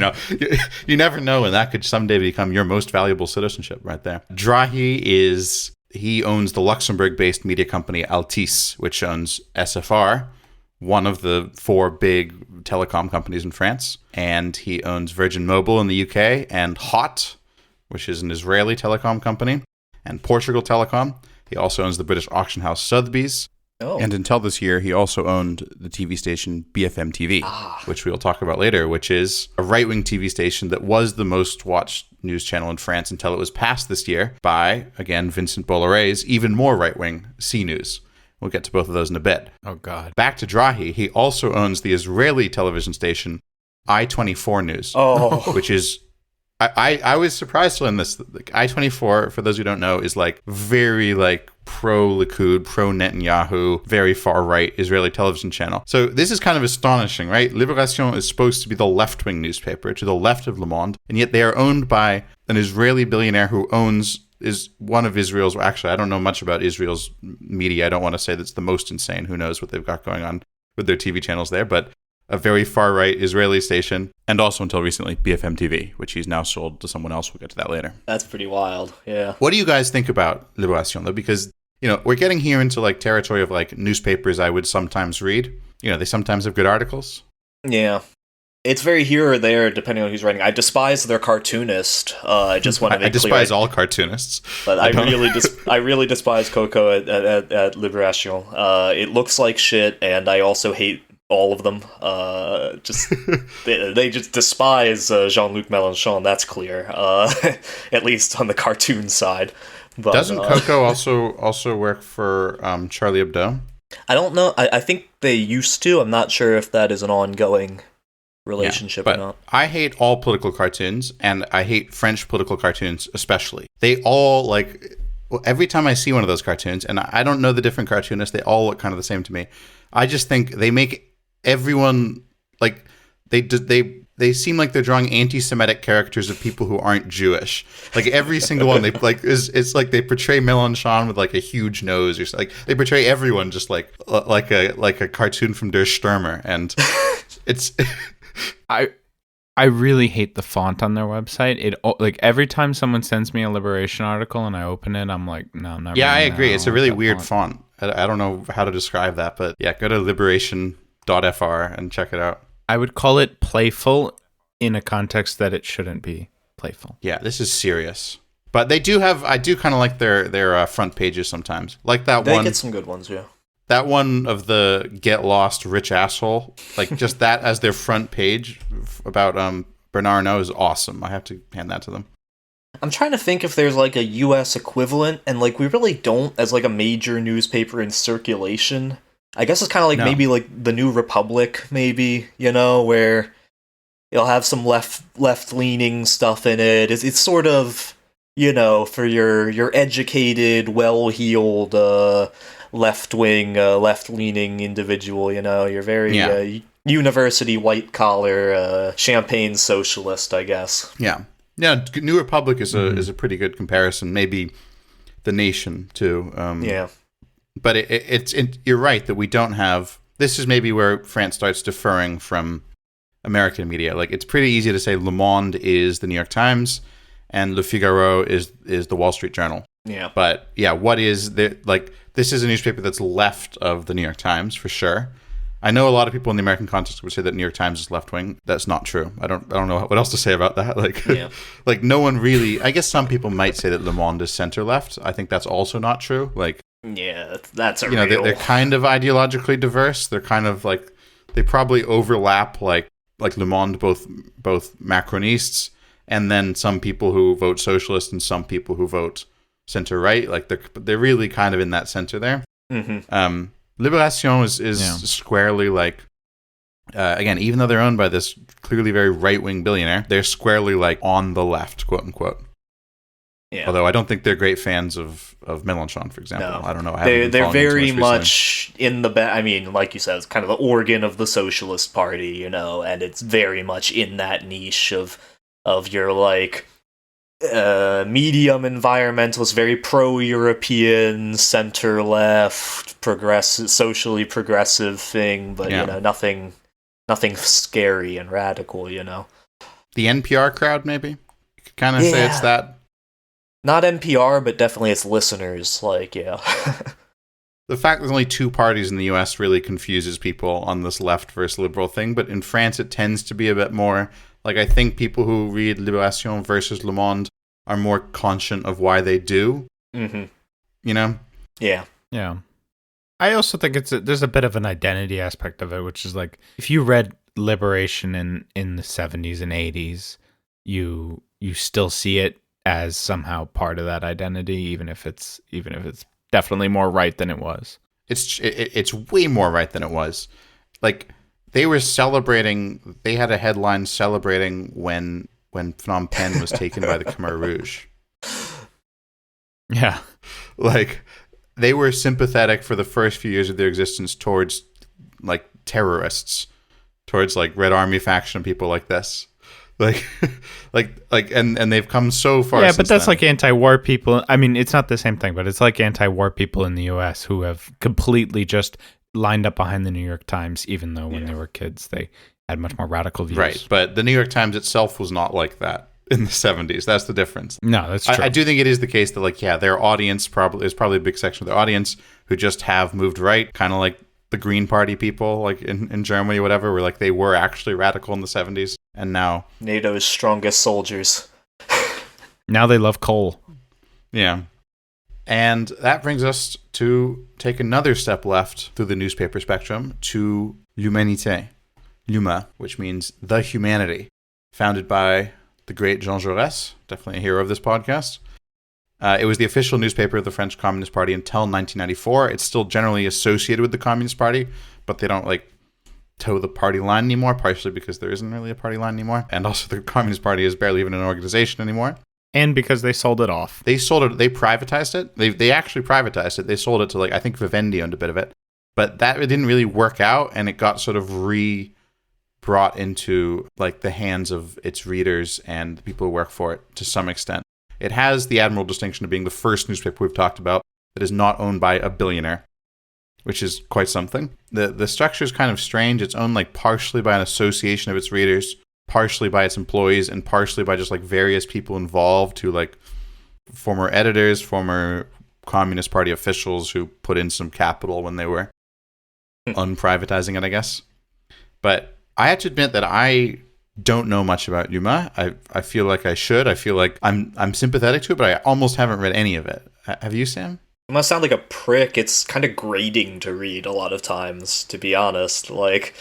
[SPEAKER 1] You never know when that could someday become your most valuable citizenship, right there. Drahi he owns the Luxembourg-based media company Altice, which owns SFR, one of the 4 big telecom companies in France, and he owns Virgin Mobile in the UK and HOT, which is an Israeli telecom company, and Portugal Telecom. He also owns the British auction house Sotheby's.
[SPEAKER 3] Oh.
[SPEAKER 1] And until this year, he also owned the TV station BFM TV, which we'll talk about later, which is a right-wing TV station that was the most watched news channel in France until it was passed this year by, again, Vincent Bolloré's even more right-wing CNews. We'll get to both of those in a bit.
[SPEAKER 2] Oh, God.
[SPEAKER 1] Back to Drahi, he also owns the Israeli television station I-24 News, which is... I was surprised to learn this. Like, I-24, for those who don't know, is like very like pro-Likud, pro-Netanyahu, very far-right Israeli television channel. So this is kind of astonishing, right? Libération is supposed to be the left-wing newspaper to the left of Le Monde, and yet they are owned by an Israeli billionaire who is one of Israel's... Actually, I don't know much about Israel's media. I don't want to say that's the most insane. Who knows what they've got going on with their TV channels there, but a very far-right Israeli station, and also until recently, BFM TV, which he's now sold to someone else. We'll get to that later.
[SPEAKER 3] That's pretty wild, yeah.
[SPEAKER 1] What do you guys think about Libération, though? Because, we're getting here into, like, territory of, like, newspapers I would sometimes read. They sometimes have good articles.
[SPEAKER 3] Yeah. It's very here or there, depending on who's writing. I despise their cartoonist. I just want to make clear.
[SPEAKER 1] I despise all cartoonists.
[SPEAKER 3] But I really despise Coco at Libération. It looks like shit, and I also hate all of them. They just despise Jean-Luc Mélenchon. That's clear. At least on the cartoon side. But,
[SPEAKER 1] doesn't Coco also work for Charlie Hebdo?
[SPEAKER 3] I don't know. I think they used to. I'm not sure if that is an ongoing relationship or not.
[SPEAKER 1] I hate all political cartoons, and I hate French political cartoons especially. They all like... Every time I see one of those cartoons, and I don't know the different cartoonists, they all look kind of the same to me. I just think they make everyone like they seem like they're drawing anti-Semitic characters of people who aren't Jewish. Like every single one, they like it's like they portray Mélenchon with like a huge nose, or like they portray everyone just like a cartoon from Der Stürmer, and it's.
[SPEAKER 2] I really hate the font on their website. It like every time someone sends me a Liberation article and I open it, I'm like, no, I'm not.
[SPEAKER 1] Yeah, I agree. It's a really weird font. I don't know how to describe that, but yeah, go to liberation.fr and check it out.
[SPEAKER 2] I would call it playful in a context that it shouldn't be playful.
[SPEAKER 1] Yeah, this is serious. But I do kind of like their front pages sometimes. Like that one.
[SPEAKER 3] They get some good ones, yeah.
[SPEAKER 1] That one of the get lost rich asshole, like just that as their front page about Bernard Arnault is awesome. I have to hand that to them.
[SPEAKER 3] I'm trying to think if there's like a US equivalent, and like we really don't as like a major newspaper in circulation. I guess it's kind of like maybe like the New Republic, maybe, where you'll have some left-leaning stuff in it. It's sort of, for your educated, well-heeled, left-wing, left-leaning individual, you're very university white-collar, champagne socialist, I guess.
[SPEAKER 1] Yeah. Yeah, New Republic is a pretty good comparison. Maybe The Nation, too.
[SPEAKER 3] Yeah.
[SPEAKER 1] But it's you're right that we don't have... This is maybe where France starts deferring from American media. Like, it's pretty easy to say Le Monde is the New York Times and Le Figaro is the Wall Street Journal.
[SPEAKER 3] Yeah.
[SPEAKER 1] But yeah, what is the, like, this is a newspaper that's left of the New York Times for sure. I know a lot of people in the American context would say that New York Times is left wing. That's not true. I don't know what else to say about that. Like, like no one really. I guess some people might say that Le Monde is center left. I think that's also not true. Like,
[SPEAKER 3] yeah, that's a
[SPEAKER 1] you know,
[SPEAKER 3] real...
[SPEAKER 1] they're kind of ideologically diverse. They're kind of like, they probably overlap like Le Monde, both Macronists, and then some people who vote socialist and some people who vote center right. Like they're really kind of in that center there.
[SPEAKER 3] Mm-hmm.
[SPEAKER 1] Libération is squarely like, again, even though they're owned by this clearly very right-wing billionaire, they're squarely like on the left, quote unquote.
[SPEAKER 3] Yeah.
[SPEAKER 1] Although I don't think they're great fans of Mélenchon, for example.
[SPEAKER 3] No.
[SPEAKER 1] I don't know.
[SPEAKER 3] They're very much in the I mean, like you said, it's kind of the organ of the Socialist Party, you know, and it's very much in that niche of your like medium environmentalist, very pro-European, center-left, socially progressive thing, but you know, nothing scary and radical, you know.
[SPEAKER 1] The NPR crowd, maybe? You could kind of say it's that.
[SPEAKER 3] Not NPR, but definitely its listeners, like, yeah.
[SPEAKER 1] The fact there's only two parties in the US really confuses people on this left versus liberal thing, but in France it tends to be a bit more, like, I think people who read Libération versus Le Monde are more conscient of why they do.
[SPEAKER 3] Mm-hmm.
[SPEAKER 1] You know?
[SPEAKER 2] Yeah. I also think there's a bit of an identity aspect of it, which is like, if you read Liberation in the 70s and 80s, you still see it as somehow part of that identity, even if it's definitely more right than it was.
[SPEAKER 1] It's way more right than it was. Like, they were celebrating. They had a headline celebrating when Phnom Penh was taken by the Khmer Rouge.
[SPEAKER 2] Yeah,
[SPEAKER 1] like, they were sympathetic for the first few years of their existence towards like terrorists, towards like Red Army faction people like this. And they've come so far.
[SPEAKER 2] Yeah, but that's
[SPEAKER 1] then.
[SPEAKER 2] like anti-war people. I mean, it's not the same thing, but it's like anti-war people in the U.S. who have completely just lined up behind the New York Times, even though when they were kids they had much more radical views.
[SPEAKER 1] Right, but the New York Times itself was not like that in the 70s. That's the difference.
[SPEAKER 2] No, that's true.
[SPEAKER 1] I do think it is the case that, like, yeah, their audience is probably a big section of their audience who just have moved right, kind of like the Green Party people, like in Germany, whatever, where like they were actually radical in the 70s, and now
[SPEAKER 3] NATO's strongest soldiers.
[SPEAKER 2] Now they love coal.
[SPEAKER 1] Yeah. And that brings us to take another step left through the newspaper spectrum to L'Humanité, Luma, which means the humanity, founded by the great Jean Jaurès, definitely a hero of this podcast. It was the official newspaper of the French Communist Party until 1994. It's still generally associated with the Communist Party, but they don't like toe the party line anymore, partially because there isn't really a party line anymore. And also the Communist Party is barely even an organization anymore.
[SPEAKER 2] And because they sold it off.
[SPEAKER 1] They privatized it. They actually privatized it. They sold it to, like, I think Vivendi owned a bit of it. But that didn't really work out, and it got sort of brought into like the hands of its readers and the people who work for it to some extent. It has the admirable distinction of being the first newspaper we've talked about that is not owned by a billionaire, which is quite something. The structure is kind of strange. It's owned like partially by an association of its readers, partially by its employees, and partially by just like various people involved who, like, former editors, former Communist Party officials who put in some capital when they were unprivatizing it, I guess. But I have to admit that I don't know much about Yuma. I feel like I should. I feel like I'm sympathetic to it, but I almost haven't read any of it. Have you, Sam?
[SPEAKER 3] It must sound like a prick. It's kind of grating to read a lot of times, to be honest. Like,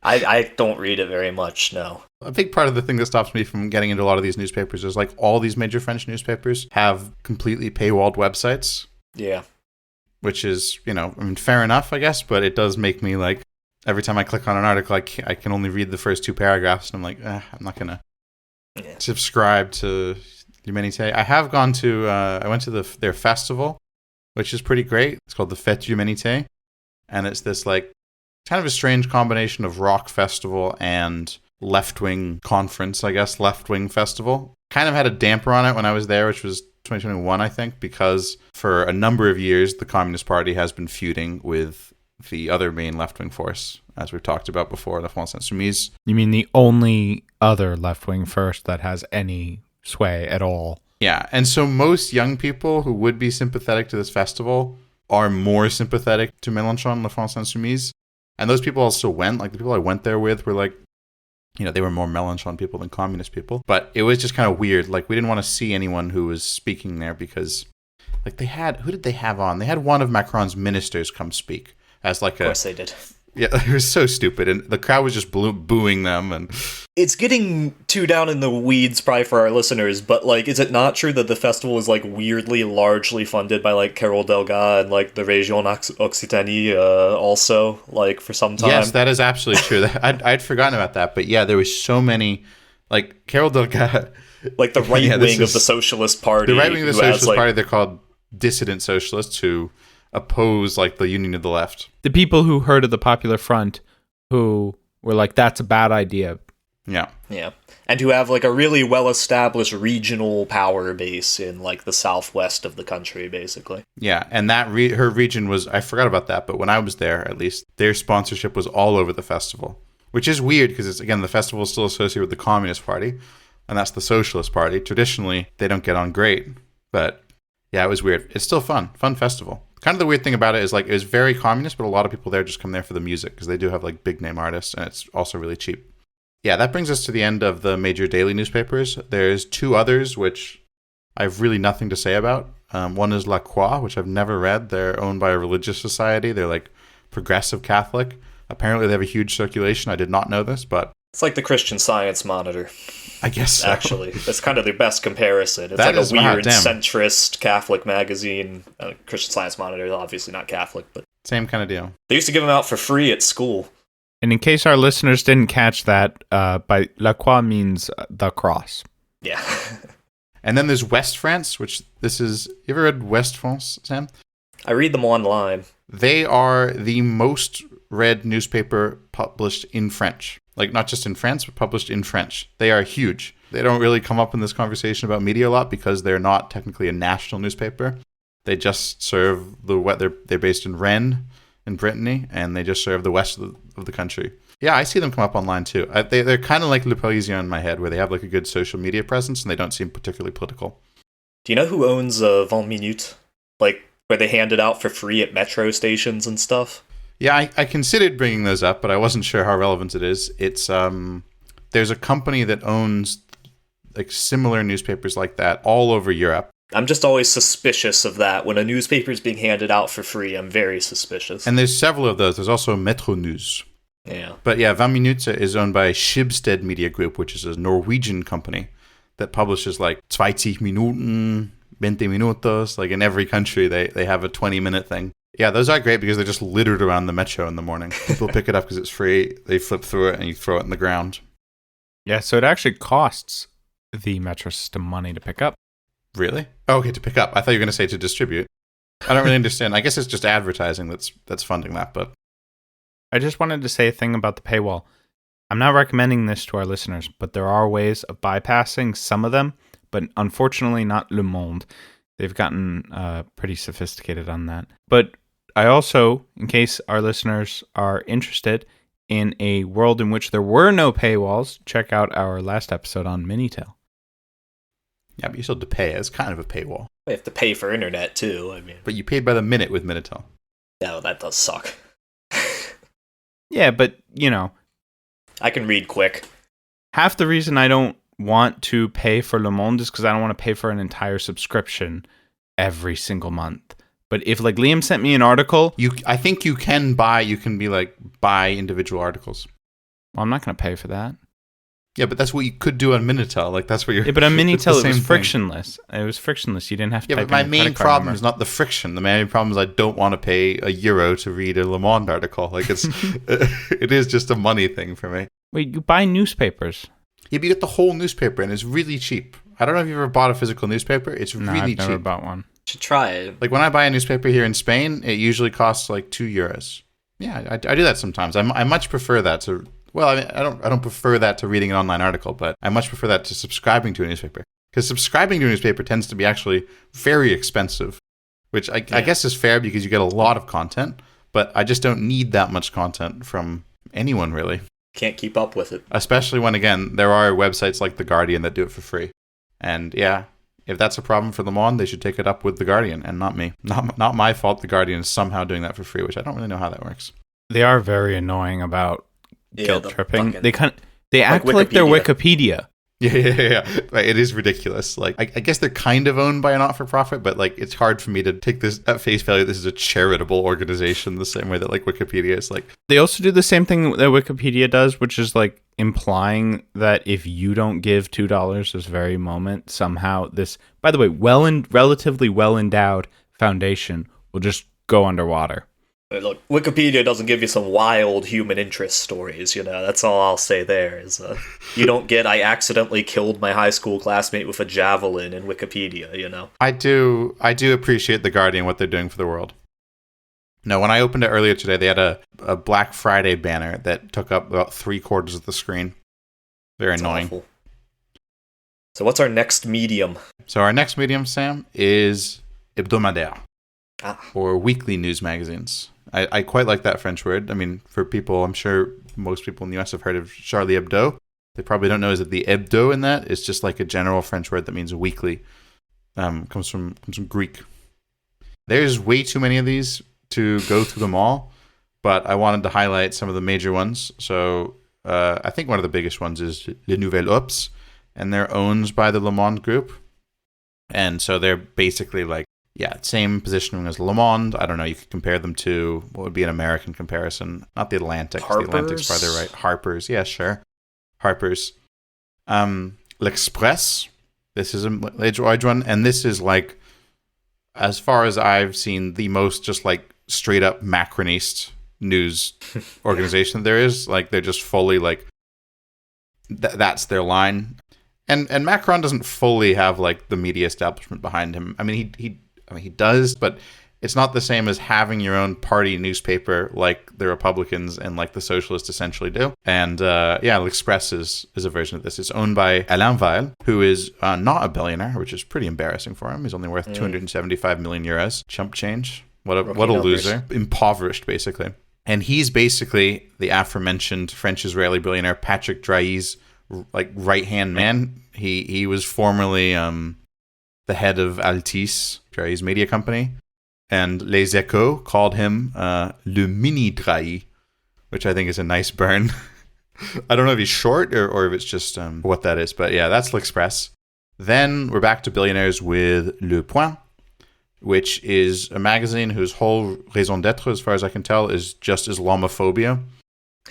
[SPEAKER 3] I don't read it very much, no.
[SPEAKER 1] A big part of the thing that stops me from getting into a lot of these newspapers is, like, all these major French newspapers have completely paywalled websites.
[SPEAKER 3] Yeah.
[SPEAKER 1] Which is, you know, I mean, fair enough, I guess, but it does make me, like, every time I click on an article, I can only read the first two paragraphs, and I'm like, I'm not going to subscribe to L'Humanité. I have gone to, I went to their festival, which is pretty great. It's called the Fête L'Humanité, and it's this, like, kind of a strange combination of rock festival and left-wing conference, I guess, left-wing festival. Kind of had a damper on it when I was there, which was 2021, I think, because for a number of years, the Communist Party has been feuding with the other main left-wing force, as we've talked about before, the France Insoumise.
[SPEAKER 2] You mean the only other left-wing force that has any sway at all?
[SPEAKER 1] Yeah, and so most young people who would be sympathetic to this festival are more sympathetic to Mélenchon, La France Insoumise. And those people also went, like the people I went there with were like, you know, they were more Mélenchon people than communist people. But it was just kind of weird. Like, we didn't want to see anyone who was speaking there because, like, they had, who did they have on? They had one of Macron's ministers come speak as like
[SPEAKER 3] Of course they did.
[SPEAKER 1] Yeah, it was so stupid. And the crowd was just booing them. And
[SPEAKER 3] It's getting too down in the weeds probably for our listeners, but, like, is it not true that the festival is, like, weirdly largely funded by, like, Carole Delga and, like, the Région Occitanie also, like, for some time?
[SPEAKER 1] Yes, that is absolutely true. I'd forgotten about that. But yeah, there was so many, like, Carole Delga.
[SPEAKER 3] Like, the right wing of the Socialist Party.
[SPEAKER 1] The right wing of the Socialist
[SPEAKER 3] has,
[SPEAKER 1] Party, they're called dissident socialists who oppose, like, the Union of the Left.
[SPEAKER 2] The people who heard of the Popular Front who were like, that's a bad idea.
[SPEAKER 1] Yeah.
[SPEAKER 3] Yeah. And who have, like, a really well-established regional power base in, like, the southwest of the country, basically.
[SPEAKER 1] Yeah, and that her region was, I forgot about that, but when I was there, at least, their sponsorship was all over the festival. Which is weird, because, it's again, the festival is still associated with the Communist Party, and that's the Socialist Party. Traditionally, they don't get on great, but yeah, it was weird. It's still fun festival. Kind of the weird thing about it is, like, it was very communist, but a lot of people there just come there for the music, because they do have, like, big name artists, and it's also really cheap. Yeah, that brings us to the end of the major daily newspapers. There's two others, which I have really nothing to say about. One is La Croix, which I've never read. They're owned by a religious society. They're, like, progressive Catholic. Apparently they have a huge circulation. I did not know this, but
[SPEAKER 3] It's like the Christian Science Monitor.
[SPEAKER 1] I guess so.
[SPEAKER 3] Actually, that's kind of the best comparison. It's
[SPEAKER 1] That
[SPEAKER 3] like
[SPEAKER 1] is-
[SPEAKER 3] a weird
[SPEAKER 1] damn.
[SPEAKER 3] centrist Catholic magazine. Christian Science Monitor is obviously not Catholic, but
[SPEAKER 1] Same kind of deal.
[SPEAKER 3] they used to give them out for free at school.
[SPEAKER 2] And in case our listeners didn't catch that, by La Croix means the cross.
[SPEAKER 3] Yeah.
[SPEAKER 1] And then there's West France, which this is... You ever read West France, Sam?
[SPEAKER 3] I read them online.
[SPEAKER 1] They are the most read newspaper published in French. Like, not just in France, but published in French. They are huge. They don't really come up in this conversation about media a lot because they're not technically a national newspaper. They just serve they're based in Rennes, in Brittany, and they just serve the west of the country. Yeah, I see them come up online too. They're kind of like Le Parisien in my head, where they have like a good social media presence and they don't seem particularly political.
[SPEAKER 3] Do you know who owns 20 Minutes? Like, where they hand it out for free at metro stations and stuff?
[SPEAKER 1] Yeah, I considered bringing those up, but I wasn't sure how relevant it is. It's there's a company that owns like similar newspapers like that all over Europe.
[SPEAKER 3] I'm just always suspicious of that. When a newspaper is being handed out for free, I'm very suspicious.
[SPEAKER 1] And there's several of those. There's also Metro News.
[SPEAKER 3] Yeah.
[SPEAKER 1] But yeah, 20 Minutes is owned by Schibsted Media Group, which is a Norwegian company that publishes like 20 Minuten, 20 Minutos. Like in every country, they have a 20-minute thing. Yeah, those are great because they're just littered around the metro in the morning. People pick it up because it's free. They flip through it and you throw it in the ground.
[SPEAKER 2] Yeah, so it actually costs the metro system money to pick up.
[SPEAKER 1] Really? Oh, okay, to pick up. I thought you were going to say to distribute. I don't really understand. I guess it's just advertising that's funding that, but...
[SPEAKER 2] I just wanted to say a thing about the paywall. I'm not recommending this to our listeners, but there are ways of bypassing some of them, but unfortunately not Le Monde. They've gotten pretty sophisticated on that. But I also, in case our listeners are interested in a world in which there were no paywalls, check out our last episode on Minitel.
[SPEAKER 1] Yeah, but you still have to pay. It's kind of a paywall.
[SPEAKER 3] They have to pay for internet, too. I mean,
[SPEAKER 1] But you paid by the minute with Minitel.
[SPEAKER 3] no, that does suck.
[SPEAKER 2] Yeah, but, you know,
[SPEAKER 3] I can read quick.
[SPEAKER 2] half the reason I don't want to pay for Le Monde is because I don't want to pay for an entire subscription every single month. But if, like, Liam sent me an article...
[SPEAKER 1] I think you can buy individual articles.
[SPEAKER 2] Well, I'm not going to pay for that.
[SPEAKER 1] Yeah, but that's what you could do on Minitel. Like, that's what you're...
[SPEAKER 2] Yeah, but on
[SPEAKER 1] it's the
[SPEAKER 2] Minitel, it
[SPEAKER 1] same
[SPEAKER 2] was
[SPEAKER 1] thing.
[SPEAKER 2] frictionless. It was frictionless. You didn't have to
[SPEAKER 1] Yeah,
[SPEAKER 2] type
[SPEAKER 1] but my
[SPEAKER 2] in your
[SPEAKER 1] main
[SPEAKER 2] credit card
[SPEAKER 1] problem
[SPEAKER 2] number.
[SPEAKER 1] is not the friction. The main problem is I don't want to pay €1 to read a Le Monde article. Like, it's it is just a money thing for me.
[SPEAKER 2] Wait, you buy newspapers?
[SPEAKER 1] Yeah, but you get the whole newspaper, and it's really cheap. I don't know if you've ever bought a physical newspaper. It's
[SPEAKER 2] No,
[SPEAKER 1] really
[SPEAKER 2] I've never
[SPEAKER 1] cheap.
[SPEAKER 2] bought one.
[SPEAKER 3] Should try it.
[SPEAKER 1] Like, when I buy a newspaper here in Spain, it usually costs like €2. Yeah, I do that sometimes. I much prefer that to... Well, I mean, I don't prefer that to reading an online article, but I much prefer that to subscribing to a newspaper. Because subscribing to a newspaper tends to be actually very expensive, which I guess is fair because you get a lot of content, but I just don't need that much content from anyone, really.
[SPEAKER 3] Can't keep up with it.
[SPEAKER 1] Especially when, again, there are websites like The Guardian that do it for free. And yeah, if that's a problem for Le Monde, they should take it up with The Guardian and not me. Not my fault The Guardian is somehow doing that for free, which I don't really know how that works.
[SPEAKER 2] They are very annoying about guilt tripping.
[SPEAKER 3] fucking-
[SPEAKER 2] They act like they're Wikipedia.
[SPEAKER 1] Yeah. Like, it is ridiculous. Like, I guess they're kind of owned by a not-for-profit, but like, it's hard for me to take this at face value. This is a charitable organization, the same way that like Wikipedia is. Like,
[SPEAKER 2] They also do the same thing that Wikipedia does, which is like implying that if you don't give $2 this very moment, somehow this, by the way, relatively well-endowed foundation will just go underwater.
[SPEAKER 3] Look, Wikipedia doesn't give you some wild human interest stories, that's all I'll say there, is you don't get, I accidentally killed my high school classmate with a javelin in Wikipedia,
[SPEAKER 1] I do appreciate The Guardian, what they're doing for the world. No, when I opened it earlier today, they had a Black Friday banner that took up about 3/4 of the screen. Very
[SPEAKER 3] It's
[SPEAKER 1] annoying.
[SPEAKER 3] awful. So what's our next medium?
[SPEAKER 1] So our next medium, Sam, is hebdomadaire,
[SPEAKER 3] Ah.
[SPEAKER 1] or weekly news magazines. I quite like that French word. I mean, for people, I'm sure most people in the US have heard of Charlie Hebdo. They probably don't know is that the hebdo in that is just like a general French word that means weekly. Comes from Greek. There's way too many of these to go through them all, but I wanted to highlight some of the major ones. So I think one of the biggest ones is Les Nouvelles Ops, and they're owned by the Le Monde Group. And so they're basically like, same positioning as Le Monde. I don't know, you could compare them to, what would be an American comparison? Not the Atlantic. The Atlantic's probably right. Harper's, yeah, sure. Harper's. L'Express. This is a large one, and this is like, as far as I've seen, the most just like straight up Macronist news organization there is. Like, they're just fully like, that's their line. And Macron doesn't fully have like the media establishment behind him. I mean, he does, but it's not the same as having your own party newspaper like the Republicans and like the Socialists essentially do. And L'Express is a version of this. It's owned by Alain Weil, who is not a billionaire, which is pretty embarrassing for him. He's only worth 275 million euros. Chump change. What a loser. Impoverished, basically. And he's basically the aforementioned French-Israeli billionaire Patrick Drahi's like right-hand man. He was formerly the head of Altice, Drahi's media company. And Les Echos called him Le Mini Drahi, which I think is a nice burn. I don't know if he's short or if it's just what that is. But yeah, that's L'Express. Then we're back to billionaires with Le Point, which is a magazine whose whole raison d'etre, as far as I can tell, is just Islamophobia.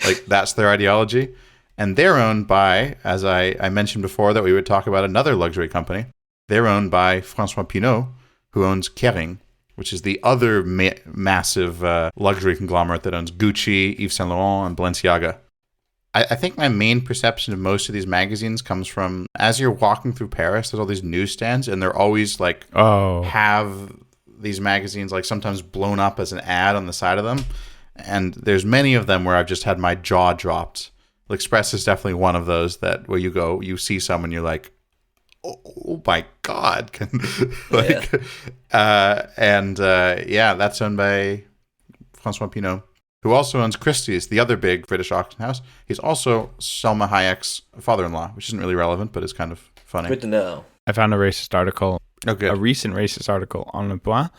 [SPEAKER 1] Like, that's their ideology. And they're owned by, as I mentioned before, that we would talk about another luxury company. They're owned by François Pinault, who owns Kering, which is the other massive luxury conglomerate that owns Gucci, Yves Saint Laurent, and Balenciaga. I think my main perception of most of these magazines comes from, as you're walking through Paris, there's all these newsstands, and they're always like, have these magazines like sometimes blown up as an ad on the side of them. And there's many of them where I've just had my jaw dropped. L'Express is definitely one of those that where you go, you see someone, you're like, oh my God. Like, that's owned by François Pinault, who also owns Christie's, the other big British auction house. He's also Selma Hayek's father-in-law, which isn't really relevant, but it's kind of funny.
[SPEAKER 3] Good to know.
[SPEAKER 2] I found a racist article, a recent racist article on Le Point.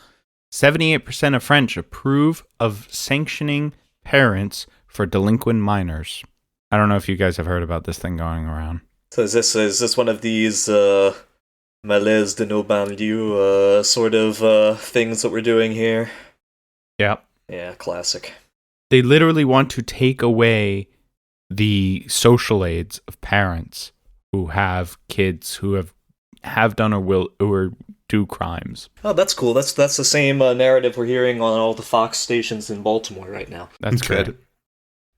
[SPEAKER 2] 78% of French approve of sanctioning parents for delinquent minors. I don't know if you guys have heard about this thing going around.
[SPEAKER 3] So is this one of these malaise de nos banlieues sort of things that we're doing here?
[SPEAKER 2] Yep.
[SPEAKER 3] Yeah, classic.
[SPEAKER 2] They literally want to take away the social aids of parents who have kids who have done or do crimes.
[SPEAKER 3] Oh, that's cool. That's the same narrative we're hearing on all the Fox stations in Baltimore right now.
[SPEAKER 2] That's
[SPEAKER 1] good.
[SPEAKER 2] great.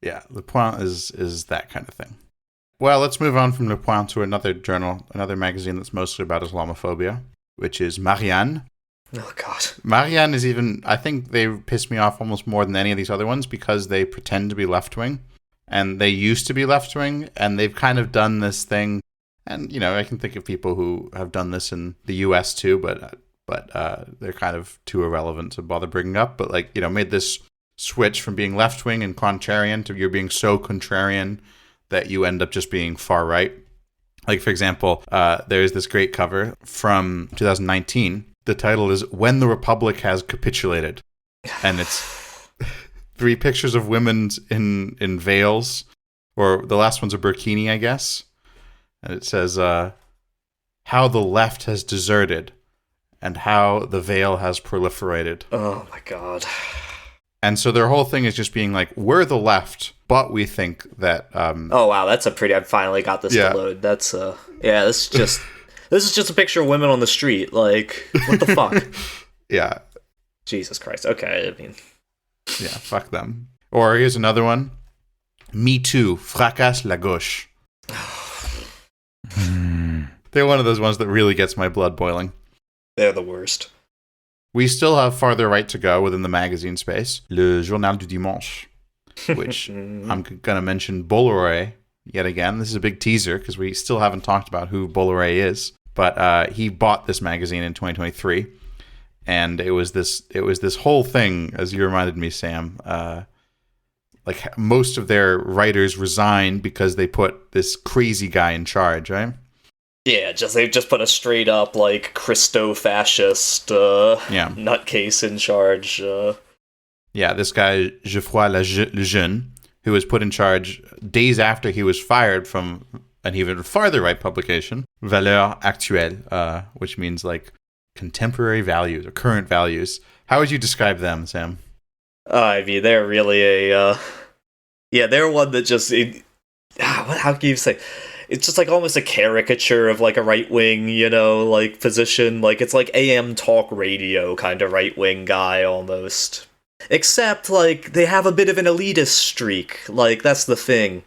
[SPEAKER 1] Yeah, Le Point is that kind of thing. Well, let's move on from Le Point to another journal, another magazine that's mostly about Islamophobia, which is Marianne.
[SPEAKER 3] Oh, God.
[SPEAKER 1] Marianne is even, I think they piss me off almost more than any of these other ones because they pretend to be left-wing, and they used to be left-wing, and they've kind of done this thing, and, I can think of people who have done this in the US too, but they're kind of too irrelevant to bother bringing up, but made this switch from being left-wing and contrarian to you're being so contrarian that you end up just being far right. Like, for example, there's this great cover from 2019. The title is When the Republic Has Capitulated. And it's 3 pictures of women in veils, or the last one's a burkini, I guess. And it says, how the left has deserted and how the veil has proliferated.
[SPEAKER 3] Oh my god.
[SPEAKER 1] And so their whole thing is just being like, we're the left, but we think that...
[SPEAKER 3] oh wow, that's a pretty... I finally got this to load. That's, yeah, this is just a picture of women on the street. Like, what the fuck?
[SPEAKER 1] Yeah.
[SPEAKER 3] Jesus Christ. Okay, I mean...
[SPEAKER 1] Yeah, fuck them. Or here's another one. Me Too, fracasse la gauche. They're one of those ones that really gets my blood boiling.
[SPEAKER 3] They're the worst.
[SPEAKER 1] We still have farther right to go within the magazine space. Le Journal du Dimanche, which I'm going to mention Bolloré yet again. This is a big teaser because we still haven't talked about who Bolloré is. But he bought this magazine in 2023. And it was this whole thing, as you reminded me, Sam. Like most of their writers resigned because they put this crazy guy in charge, right?
[SPEAKER 3] Yeah, they just put a straight up like Christo-fascist nutcase in charge.
[SPEAKER 1] Yeah, this guy Geoffroy Lejeune, who was put in charge days after he was fired from an even farther right publication, Valeurs Actuelles, which means like contemporary values or current values. How would you describe them, Sam?
[SPEAKER 3] I mean, they're really they're one that just how can you say? It's just like almost a caricature of like a right-wing, like position. Like it's like AM talk radio kind of right-wing guy almost. Except like they have a bit of an elitist streak. Like that's the thing.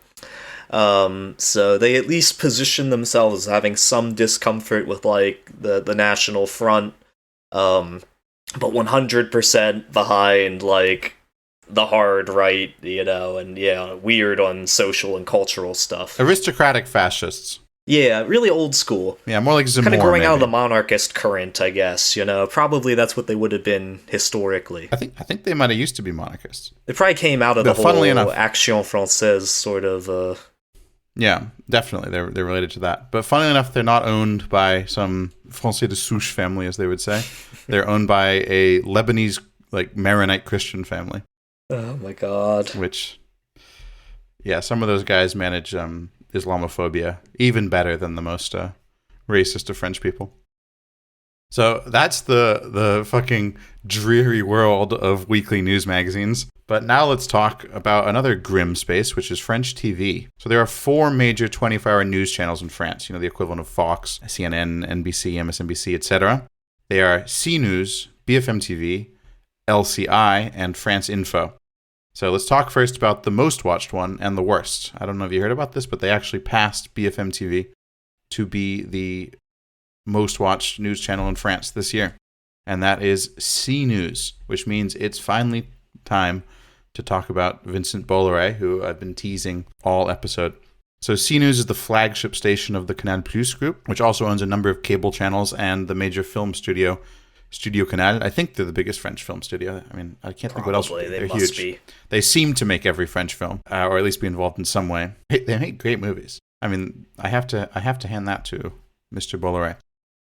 [SPEAKER 3] So they at least position themselves as having some discomfort with like the National Front. But 100% behind like the hard right, and weird on social and cultural stuff.
[SPEAKER 1] Aristocratic fascists.
[SPEAKER 3] Yeah, really old school.
[SPEAKER 1] Yeah, more like Zemmour.
[SPEAKER 3] Kind of growing
[SPEAKER 1] maybe
[SPEAKER 3] out of the monarchist current, I guess. Probably that's what they would have been historically.
[SPEAKER 1] I think they might have used to be monarchists.
[SPEAKER 3] They probably came out of the
[SPEAKER 1] funnily
[SPEAKER 3] whole
[SPEAKER 1] enough,
[SPEAKER 3] Action Française sort of.
[SPEAKER 1] Yeah, definitely. They're related to that. But funnily enough, they're not owned by some Français de souche family, as they would say. They're owned by a Lebanese, like, Maronite Christian family.
[SPEAKER 3] Oh my god.
[SPEAKER 1] Which, yeah, some of those guys manage Islamophobia even better than the most racist of French people. So that's the fucking dreary world of weekly news magazines. But now let's talk about another grim space, which is French TV. So there are 4 major 24-hour news channels in France, the equivalent of Fox, CNN, NBC, MSNBC, etc. They are CNews, BFM TV, LCI, and France Info. So let's talk first about the most watched one and the worst. I don't know if you heard about this, but they actually passed BFM TV to be the most watched news channel in France this year. And that is CNews, which means it's finally time to talk about Vincent Bolloré, who I've been teasing all episode. So CNews is the flagship station of the Canal Plus group, which also owns a number of cable channels and the major film studio, Studio Canal. I think they're the biggest French film studio. I mean, I can't think what else. They're huge. Be. They seem to make every French film, or at least be involved in some way. They make great movies. I mean, I have to hand that to Mr. Bolloré.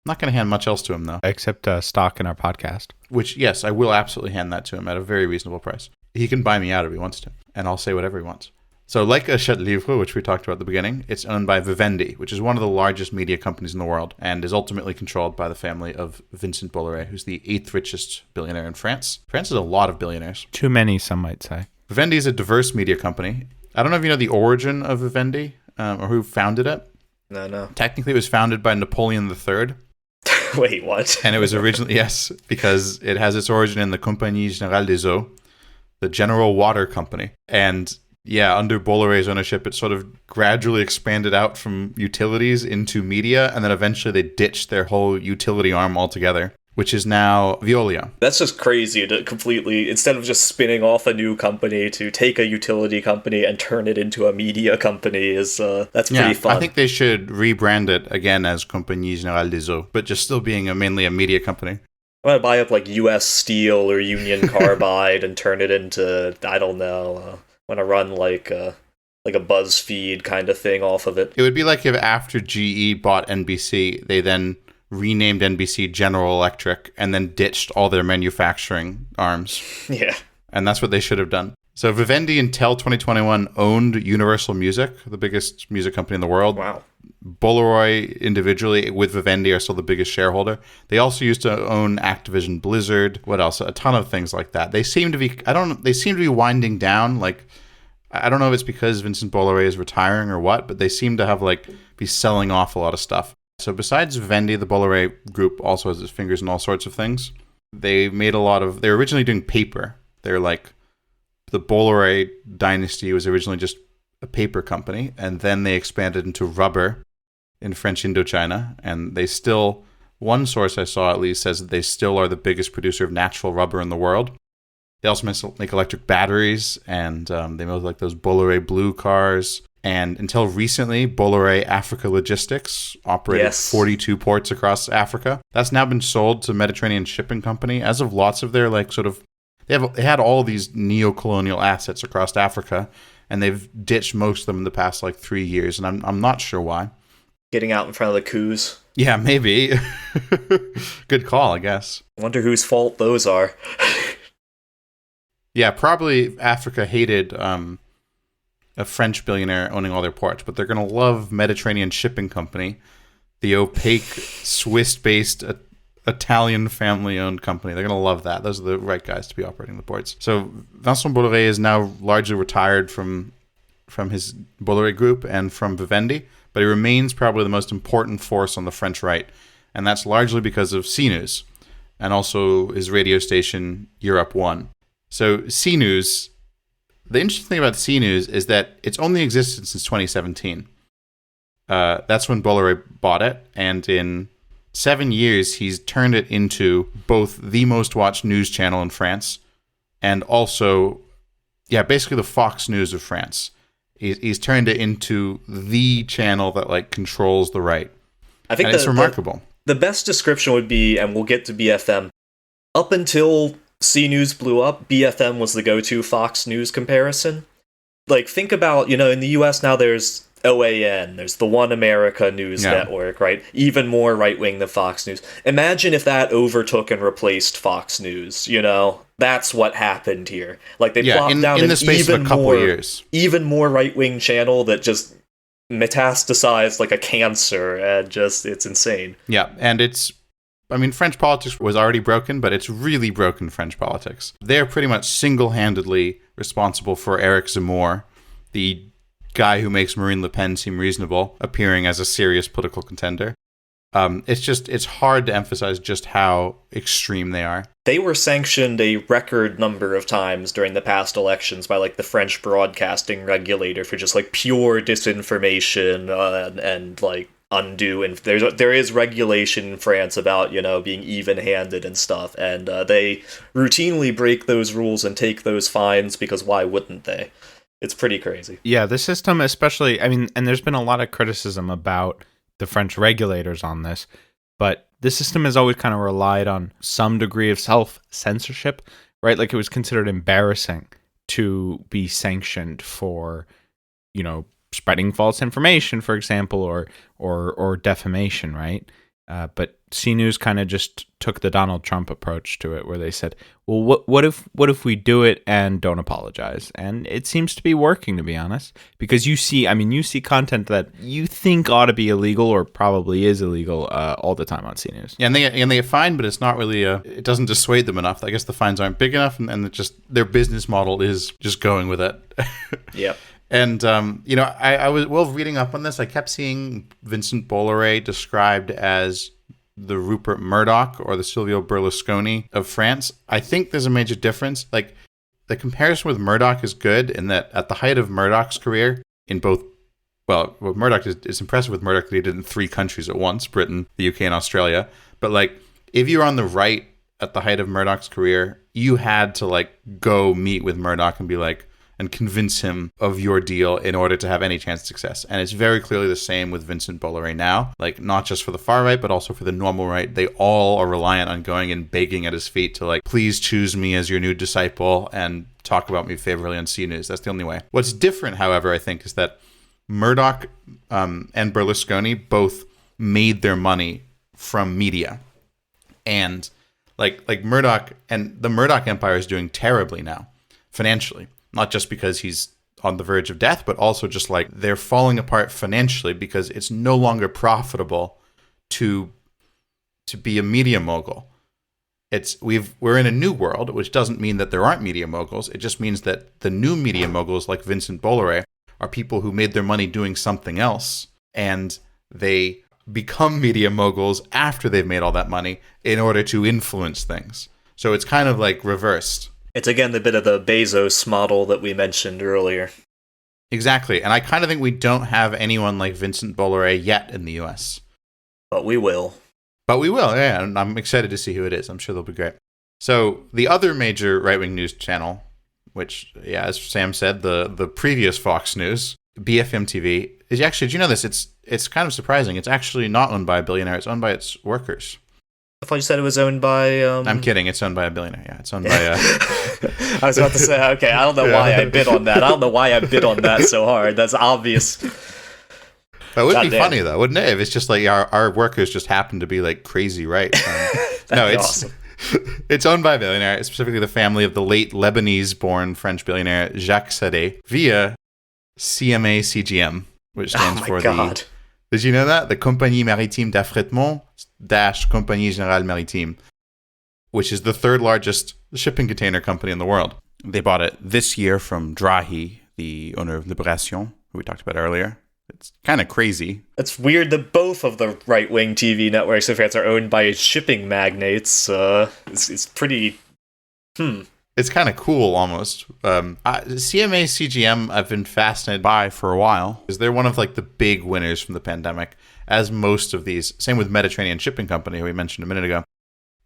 [SPEAKER 1] I'm not going to hand much else to him, though.
[SPEAKER 2] Except stock in our podcast.
[SPEAKER 1] Which, yes, I will absolutely hand that to him at a very reasonable price. He can buy me out if he wants to, and I'll say whatever he wants. So like Hachette Livre, which we talked about at the beginning, it's owned by Vivendi, which is one of the largest media companies in the world, and is ultimately controlled by the family of Vincent Bolloré, who's the 8th richest billionaire in France. France has a lot of billionaires.
[SPEAKER 2] Too many, some might say.
[SPEAKER 1] Vivendi is a diverse media company. I don't know if you know the origin of Vivendi, or who founded it.
[SPEAKER 3] No.
[SPEAKER 1] Technically, it was founded by Napoleon III.
[SPEAKER 3] Wait, what?
[SPEAKER 1] And it was originally, yes, because it has its origin in the Compagnie Générale des Eaux, the General Water Company. And yeah, under Bolloré's ownership, it sort of gradually expanded out from utilities into media, and then eventually they ditched their whole utility arm altogether, which is now Veolia.
[SPEAKER 3] That's just crazy to completely, instead of just spinning off a new company, to take a utility company and turn it into a media company that's pretty fun.
[SPEAKER 1] I think they should rebrand it again as Compagnie Générale des Eaux, but just still being mainly a media company.
[SPEAKER 3] I'm gonna buy up like U.S. Steel or Union Carbide and turn it into, I don't know. I'm gonna run like a BuzzFeed kind of thing off of it.
[SPEAKER 1] It would be like if after GE bought NBC, they then renamed NBC General Electric and then ditched all their manufacturing arms.
[SPEAKER 3] Yeah.
[SPEAKER 1] And that's what they should have done. So Vivendi until 2021 owned Universal Music, the biggest music company in the world.
[SPEAKER 3] Wow.
[SPEAKER 1] Polaroid individually with Vivendi are still the biggest shareholder. They also used to own Activision Blizzard. What else? A ton of things like that. They seem to be, they seem to be winding down. Like, I don't know if it's because Vincent Bolloré is retiring or what, but they seem to have be selling off a lot of stuff. So besides Vivendi, the Bolloré group also has its fingers in all sorts of things. They made they were originally doing paper. They're the Bolloré dynasty was originally just a paper company, and then they expanded into rubber in French Indochina, and they still, one source I saw at least says that they still are the biggest producer of natural rubber in the world. They also make electric batteries, and they make those Bolloré Blue cars. And until recently, Bolloré Africa Logistics operated 42 ports across Africa. That's now been sold to Mediterranean Shipping Company. As of lots of their they had all these neo-colonial assets across Africa, and they've ditched most of them in the past 3 years, and I'm not sure why.
[SPEAKER 3] Getting out in front of the coups.
[SPEAKER 1] Yeah, maybe. Good call, I guess.
[SPEAKER 3] Wonder whose fault those are.
[SPEAKER 1] Yeah, probably Africa hated a French billionaire owning all their ports, but they're going to love Mediterranean Shipping Company, the opaque Swiss-based Italian family-owned company. They're going to love that. Those are the right guys to be operating the ports. So Vincent Bolloré is now largely retired from his Bolloré group and from Vivendi, but he remains probably the most important force on the French right, and that's largely because of CNews and also his radio station Europe 1. So CNews, the interesting thing about CNews is that it's only existed since 2017. That's when Bolloré bought it, and in 7 years, he's turned it into both the most watched news channel in France and also, basically the Fox News of France. He's turned it into the channel that controls the right.
[SPEAKER 3] I think
[SPEAKER 1] it's remarkable.
[SPEAKER 3] The best description would be, and we'll get to BFM, up until CNews blew up, BFM was the go-to Fox News comparison. Think about, in the US now there's OAN, there's the One America News Network, right? Even more right-wing than Fox News. Imagine if that overtook and replaced Fox News, That's what happened here. They plopped down
[SPEAKER 1] in the space of a couple years.
[SPEAKER 3] Even more right-wing channel that just metastasized like a cancer, and it's insane.
[SPEAKER 1] Yeah, and French politics was already broken, but it's really broken French politics. They're pretty much single-handedly responsible for Eric Zemmour, the guy who makes Marine Le Pen seem reasonable, appearing as a serious political contender. It's hard to emphasize just how extreme they are.
[SPEAKER 3] They were sanctioned a record number of times during the past elections by the French broadcasting regulator for just pure disinformation and undue. And there is regulation in France about being even-handed and stuff, and they routinely break those rules and take those fines because why wouldn't they? It's pretty crazy.
[SPEAKER 2] Yeah, the system especially, and there's been a lot of criticism about the French regulators on this, but the system has always kind of relied on some degree of self-censorship, right? It was considered embarrassing to be sanctioned for, spreading false information, for example, or defamation, right? But CNews kind of just took the Donald Trump approach to it, where they said, "Well, what if we do it and don't apologize?" And it seems to be working, to be honest, because you see content that you think ought to be illegal or probably is illegal all the time on CNews.
[SPEAKER 1] Yeah, and they get fined, but it's not really it doesn't dissuade them enough. I guess the fines aren't big enough, and their business model is just going with it.
[SPEAKER 3] Yep.
[SPEAKER 1] And, I was reading up on this. I kept seeing Vincent Bolloré described as the Rupert Murdoch or the Silvio Berlusconi of France. I think there's a major difference. The comparison with Murdoch is good in that at the height of Murdoch's career in both, what Murdoch is impressive with Murdoch that he did in 3 countries at once, Britain, the UK, and Australia. But if you're on the right at the height of Murdoch's career, you had to go meet with Murdoch and be and convince him of your deal in order to have any chance of success. And it's very clearly the same with Vincent Bolloré now. Like, not just for the far right, but also for the normal right. They all are reliant on going and begging at his feet to, like, please choose me as your new disciple and talk about me favorably on C News. That's the only way. What's different, however, I think, is that Murdoch and Berlusconi both made their money from media. And like Murdoch, and the Murdoch empire is doing terribly now financially, not just because he's on the verge of death, but also just like they're falling apart financially because it's no longer profitable to be a media mogul. We're in a new world, which doesn't mean that there aren't media moguls. It just means that the new media moguls like Vincent Bolloré are people who made their money doing something else, and they become media moguls after they've made all that money in order to influence things. So it's kind of like reversed.
[SPEAKER 3] It's again the bit of the Bezos model that we mentioned earlier.
[SPEAKER 1] Exactly. And I kind of think we don't have anyone like Vincent Bolloré yet in the US.
[SPEAKER 3] But we will.
[SPEAKER 1] Yeah. And I'm excited to see who it is. I'm sure they'll be great. So the other major right-wing news channel, which, yeah, as Sam said, the previous Fox News, BFM TV, is actually, did you know this? It's kind of surprising. It's actually not owned by a billionaire. It's owned by its workers.
[SPEAKER 3] I thought you said it was owned by...
[SPEAKER 1] I'm kidding. It's owned by a billionaire. Yeah, it's owned by...
[SPEAKER 3] I was about to say, okay, I don't know why I bid on that. I don't know why I bid on that so hard. That's obvious.
[SPEAKER 1] That would be funny, though, wouldn't it? If it's just like our workers just happen to be like crazy, right? No, it's... Awesome. It's owned by a billionaire, specifically the family of the late Lebanese-born French billionaire Jacques Sadeh via CMA CGM, which stands for the... Did you know that? The Compagnie Maritime d'Affrètement - Compagnie Générale Maritime, which is the third largest shipping container company in the world. They bought it this year from Drahi, the owner of Libération, who we talked about earlier. It's kind of crazy.
[SPEAKER 3] It's weird that both of the right-wing TV networks in France are owned by shipping magnates. It's pretty...
[SPEAKER 1] It's kind of cool, almost. CMA CGM I've been fascinated by for a while, because they're one of like the big winners from the pandemic, as most of these, same with Mediterranean Shipping Company, who we mentioned a minute ago.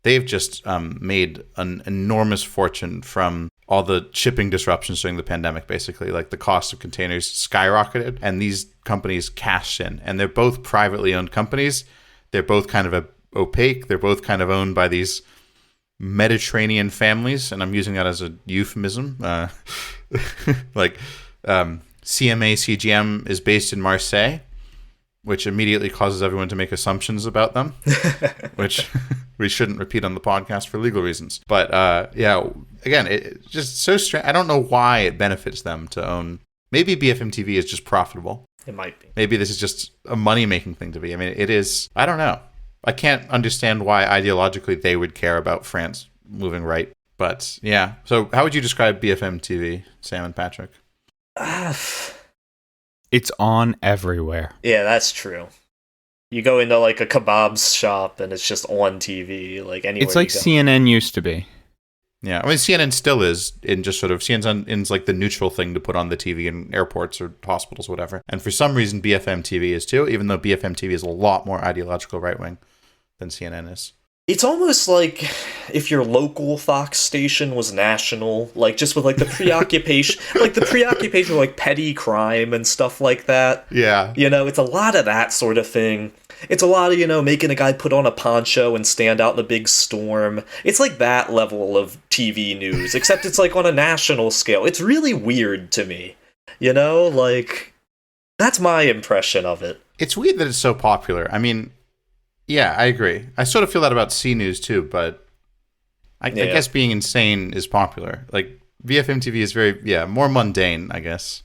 [SPEAKER 1] They've just made an enormous fortune from all the shipping disruptions during the pandemic, basically. Like the cost of containers skyrocketed, and these companies cashed in. And they're both privately owned companies. They're both kind of opaque. They're both kind of owned by these Mediterranean families, and I'm using that as a euphemism. CMA CGM is based in Marseille, which immediately causes everyone to make assumptions about them, which we shouldn't repeat on the podcast for legal reasons. But yeah, again, it's just so strange. I don't know why it benefits them to own. Maybe BFM TV is just profitable.
[SPEAKER 3] It might be.
[SPEAKER 1] Maybe this is just a money-making thing to be. I mean, it is. I don't know. I can't understand why ideologically they would care about France moving right. But yeah. So how would you describe BFM TV, Sam and Patrick?
[SPEAKER 2] It's on everywhere.
[SPEAKER 3] Yeah, that's true. You go into like a kebab shop and it's just on TV, like anywhere.
[SPEAKER 2] It's like CNN used to be.
[SPEAKER 1] Yeah, I mean CNN still is in just sort of CNN's like the neutral thing to put on the TV in airports or hospitals, whatever. And for some reason BFM TV is too, even though BFM TV is a lot more ideological right wing than CNN is.
[SPEAKER 3] It's almost like if your local Fox station was national, like just with like the preoccupation, with like petty crime and stuff like that.
[SPEAKER 1] Yeah.
[SPEAKER 3] You know, it's a lot of that sort of thing. It's a lot of, you know, making a guy put on a poncho and stand out in a big storm. It's like that level of TV news, except it's like on a national scale. It's really weird to me. You know, like, that's my impression of it.
[SPEAKER 1] It's weird that it's so popular. I mean, yeah, I agree. I sort of feel that about C News too, but I guess being insane is popular. Like, BFM TV is very, more mundane, I guess.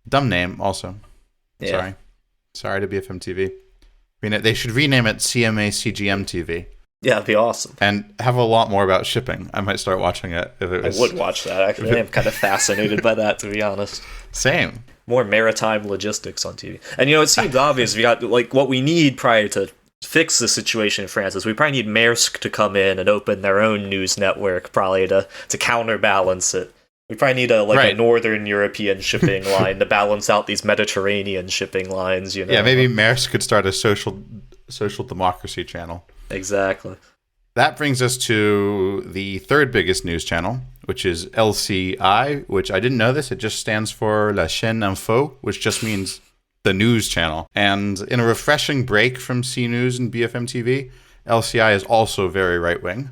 [SPEAKER 1] Dumb name, also.
[SPEAKER 3] Yeah.
[SPEAKER 1] Sorry to BFM TV. I mean, they should rename it CMA CGM TV.
[SPEAKER 3] Yeah, that'd be awesome.
[SPEAKER 1] And have a lot more about shipping. I might start watching it if it was...
[SPEAKER 3] I would watch that, actually. I'm kind of fascinated by that, to be honest.
[SPEAKER 1] Same.
[SPEAKER 3] More maritime logistics on TV. And, you know, it seems obvious. We got, like, what we need prior to fix the situation in France is we probably need Maersk to come in and open their own news network, probably to counterbalance it. We probably need a northern European shipping line to balance out these Mediterranean shipping lines, you know.
[SPEAKER 1] Yeah, maybe Maersk could start a social democracy channel.
[SPEAKER 3] Exactly.
[SPEAKER 1] That brings us to the third biggest news channel, which is LCI, which I didn't know this. It just stands for La Chaîne Info, which just means the news channel. And in a refreshing break from C News and BFM TV, LCI is also very right-wing.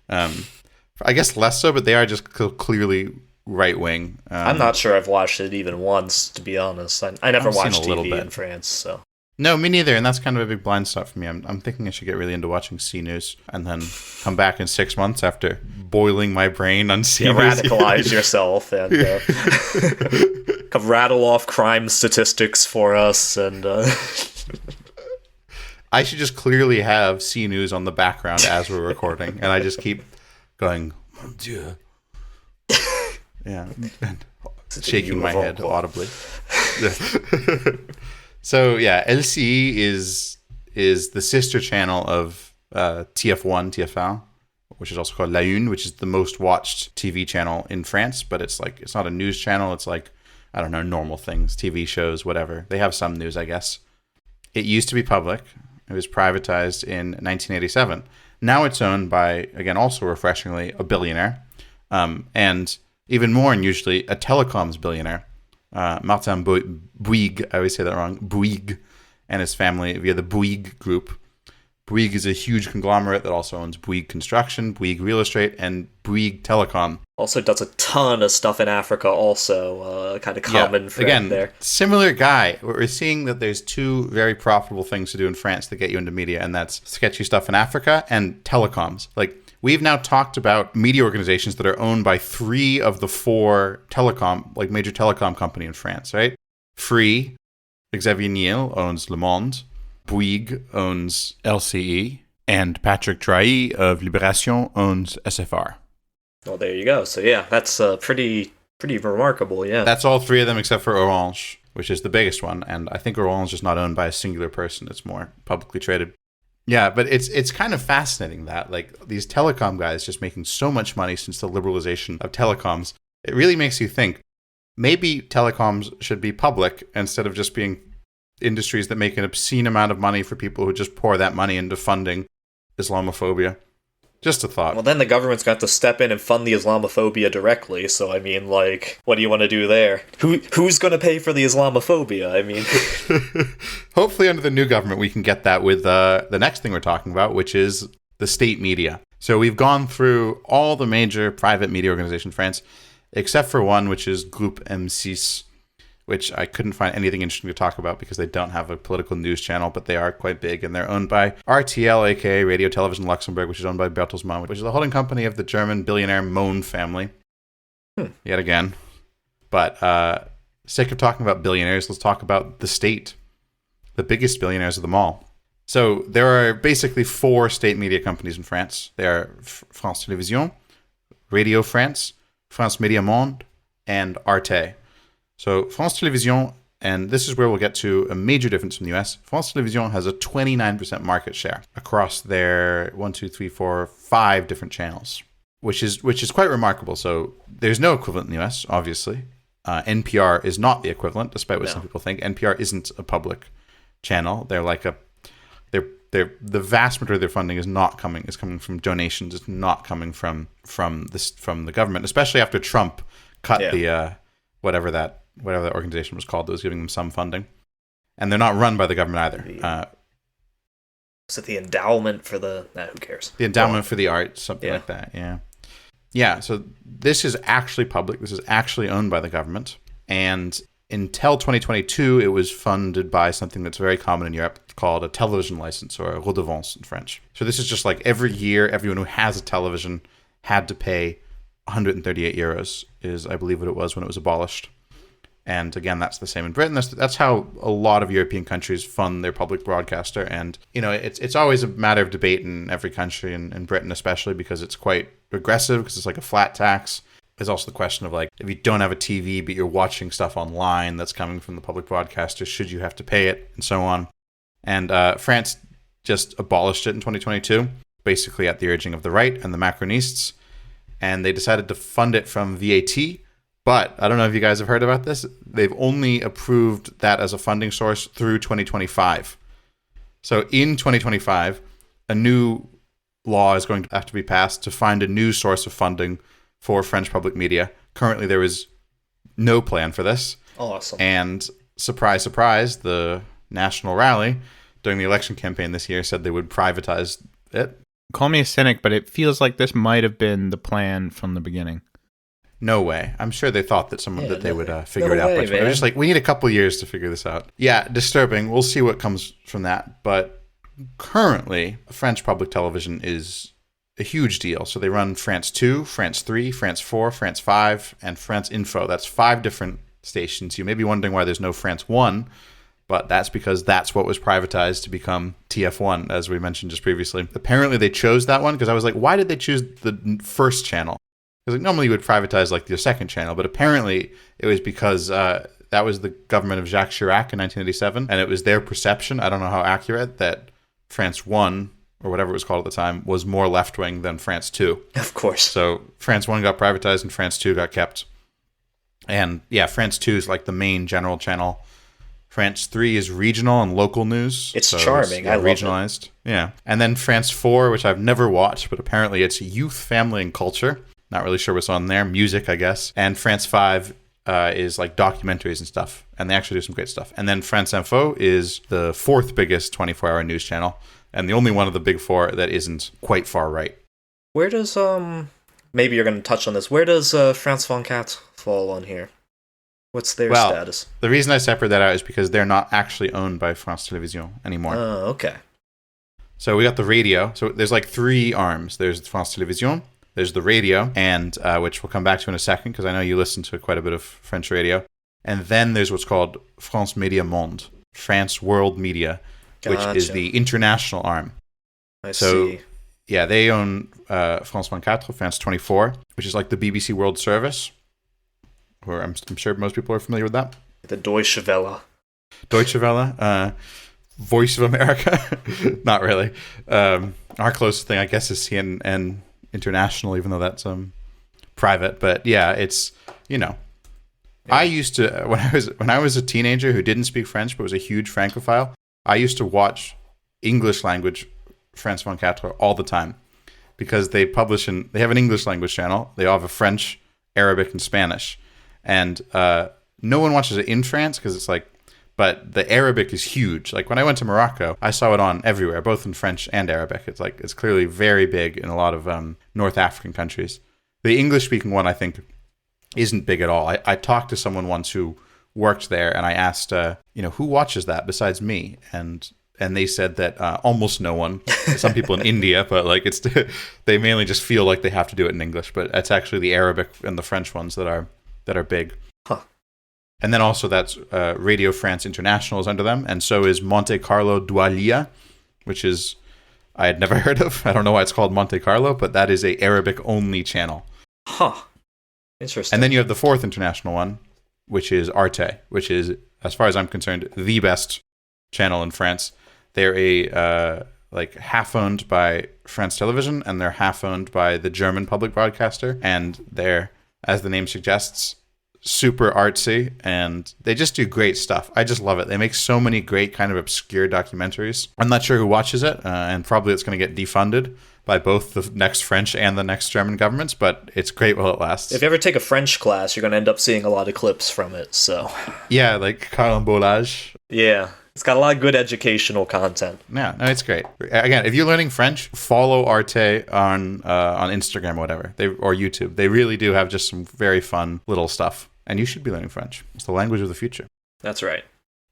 [SPEAKER 1] I guess less so, but they are just clearly right-wing.
[SPEAKER 3] I'm not sure I've watched it even once, to be honest. I never watched TV in France, so...
[SPEAKER 1] No, me neither, and that's kind of a big blind spot for me. I'm thinking I should get really into watching C News and then come back in 6 months after boiling my brain on C News.
[SPEAKER 3] Radicalize yourself and rattle off crime statistics for us. And
[SPEAKER 1] I should just clearly have C News on the background as we're recording, and I just keep going, mon Dieu. Yeah, and shaking my head audibly. So yeah, LCI is the sister channel of TF1, TF1, which is also called La Une, which is the most watched TV channel in France. But it's not a news channel. It's like, I don't know, normal things, TV shows, whatever. They have some news, I guess. It used to be public. It was privatized in 1987. Now it's owned by, again, also refreshingly, a billionaire, and even more unusually, a telecoms billionaire. Martin Bouygues, I always say that wrong, Bouygues, and his family via the Bouygues Group. Bouygues is a huge conglomerate that also owns Bouygues Construction, Bouygues Real Estate, and Bouygues Telecom.
[SPEAKER 3] Also does a ton of stuff in Africa also, kind of common for
[SPEAKER 1] again,
[SPEAKER 3] there.
[SPEAKER 1] Similar guy. We're seeing that there's two very profitable things to do in France that get you into media, and that's sketchy stuff in Africa and telecoms. Like, we've now talked about media organizations that are owned by 3 of the 4 major telecom company in France, right? Free, Xavier Niel owns Le Monde, Bouygues owns LCE, and Patrick Drahi of Libération owns SFR.
[SPEAKER 3] Well, there you go. So yeah, that's pretty remarkable, yeah.
[SPEAKER 1] That's all 3 of them except for Orange, which is the biggest one, and I think Orange is not owned by a singular person. It's more publicly traded. Yeah, but it's kind of fascinating that, like, these telecom guys just making so much money since the liberalization of telecoms. It really makes you think, maybe telecoms should be public instead of just being industries that make an obscene amount of money for people who just pour that money into funding Islamophobia. Just a thought.
[SPEAKER 3] Well, then the government's got to step in and fund the Islamophobia directly, so I mean, like, what do you want to do there? Who's going to pay for the Islamophobia? I mean...
[SPEAKER 1] Hopefully under the new government we can get that with the next thing we're talking about, which is the state media. So we've gone through all the major private media organizations in France, except for one, which is Groupe M6, which I couldn't find anything interesting to talk about because they don't have a political news channel, but they are quite big, and they're owned by RTL, aka Radio Television Luxembourg, which is owned by Bertelsmann, which is the holding company of the German billionaire Mohn family. Yet again. But sake of talking about billionaires, let's talk about the state, the biggest billionaires of them all. So there are basically 4 state media companies in France. They are France Télévisions, Radio France, France Média Monde, and Arte. So France Télévisions, and this is where we'll get to a major difference from the US. France Télévisions has a 29% market share across their 5 different channels, which is quite remarkable. So there's no equivalent in the US, obviously. NPR is not the equivalent, despite what some people think. NPR isn't a public channel. They're like the vast majority of their funding is coming from donations. It's not coming from the government, especially after Trump cut the whatever that organization was called that was giving them some funding. And they're not run by the government either.
[SPEAKER 3] Is it the endowment for the... who cares?
[SPEAKER 1] The endowment for the arts, something like that, yeah. Yeah, so this is actually public. This is actually owned by the government. And until 2022, it was funded by something that's very common in Europe called a television license, or a redevance in French. So this is just like every year, everyone who has a television had to pay 138 euros, is I believe what it was when it was abolished. And again, that's the same in Britain. That's how a lot of European countries fund their public broadcaster. And, you know, it's always a matter of debate in every country, in Britain especially, because it's quite regressive, because it's like a flat tax. There's also the question of, like, if you don't have a TV, but you're watching stuff online that's coming from the public broadcaster, should you have to pay it, and so on. And France just abolished it in 2022, basically at the urging of the right and the Macronists. And they decided to fund it from VAT. But I don't know if you guys have heard about this. They've only approved that as a funding source through 2025. So in 2025, a new law is going to have to be passed to find a new source of funding for French public media. Currently, there is no plan for this.
[SPEAKER 3] Awesome.
[SPEAKER 1] And surprise, surprise, the National Rally during the election campaign this year said they would privatize it.
[SPEAKER 2] Call me a cynic, but it feels like this might have been the plan from the beginning.
[SPEAKER 1] No way. I'm sure they thought that they would figure
[SPEAKER 3] no
[SPEAKER 1] it out.
[SPEAKER 3] way,
[SPEAKER 1] But they're
[SPEAKER 3] man.
[SPEAKER 1] just like, we need a couple years to figure this out. Yeah, disturbing. We'll see what comes from that. But currently, French public television is a huge deal. So they run France 2, France 3, France 4, France 5, and France Info. That's 5 different stations. You may be wondering why there's no France 1, but that's because that's what was privatized to become TF1, as we mentioned just previously. Apparently they chose that one because I was like, why did they choose the first channel? Because like, normally you would privatize like your second channel, but apparently it was because that was the government of Jacques Chirac in 1987, and it was their perception, I don't know how accurate, that France 1, or whatever it was called at the time, was more left-wing than France 2.
[SPEAKER 3] Of course.
[SPEAKER 1] So France 1 got privatized and France 2 got kept. And yeah, France 2 is like the main general channel. France 3 is regional and local news.
[SPEAKER 3] It's charming. I love
[SPEAKER 1] regionalized. Yeah. And then France 4, which I've never watched, but apparently it's youth, family, and culture. Not really sure what's on there. Music, I guess. And France 5 is like documentaries and stuff. And they actually do some great stuff. And then France Info is the 4th biggest 24-hour news channel. And the only one of the big 4 that isn't quite far right.
[SPEAKER 3] Where does, maybe you're going to touch on this. Where does France 24 fall on here? What's their status?
[SPEAKER 1] The reason I separate that out is because they're not actually owned by France Télévisions anymore.
[SPEAKER 3] Oh, okay.
[SPEAKER 1] So we got the radio. So there's like 3 arms. There's France Télévisions, there's the radio, and which we'll come back to in a second because I know you listen to quite a bit of French radio. And then there's what's called France Média Monde, France World Media, which is the international arm.
[SPEAKER 3] I see.
[SPEAKER 1] Yeah, they own France 24, France 24, which is like the BBC World Service. Or I'm sure most people are familiar with that.
[SPEAKER 3] The Deutsche Welle.
[SPEAKER 1] Deutsche Welle, Voice of America. Not really. Our closest thing, I guess, is CNN International, even though that's private. But yeah, it's, you know. Yeah. I used to, when I was a teenager who didn't speak French but was a huge Francophile, I used to watch English language France 24 all the time because they have an English language channel. They all have a French, Arabic, and Spanish. And no one watches it in France because it's like, but the Arabic is huge. Like when I went to Morocco, I saw it on everywhere, both in French and Arabic. It's like, it's clearly very big in a lot of North African countries. The English speaking one, I think, isn't big at all. I talked to someone once who worked there and I asked, who watches that besides me? And they said that almost no one. Some people in India, but like they mainly just feel like they have to do it in English. But it's actually the Arabic and the French ones that are big.
[SPEAKER 3] Huh.
[SPEAKER 1] And then also that's Radio France International is under them, and so is Monte Carlo Doualiya, which is I had never heard of. I don't know why it's called Monte Carlo, but that is a Arabic only channel.
[SPEAKER 3] Huh. Interesting.
[SPEAKER 1] And then you have the 4th international one, which is Arte, which is, as far as I'm concerned, the best channel in France. They're a half owned by France Television, and they're half owned by the German public broadcaster, and they're, as the name suggests, super artsy, and they just do great stuff. I just love it. They make so many great kind of obscure documentaries. I'm not sure who watches it, and probably it's going to get defunded by both the next French and the next German governments, but it's great while it lasts.
[SPEAKER 3] If you ever take a French class, you're going to end up seeing a lot of clips from it, so...
[SPEAKER 1] Yeah, like carambolage.
[SPEAKER 3] Yeah. It's got a lot of good educational content.
[SPEAKER 1] Yeah, no, it's great. Again, if you're learning French, follow Arte on Instagram or whatever, or YouTube. They really do have just some very fun little stuff. And you should be learning French. It's the language of the future.
[SPEAKER 3] That's right.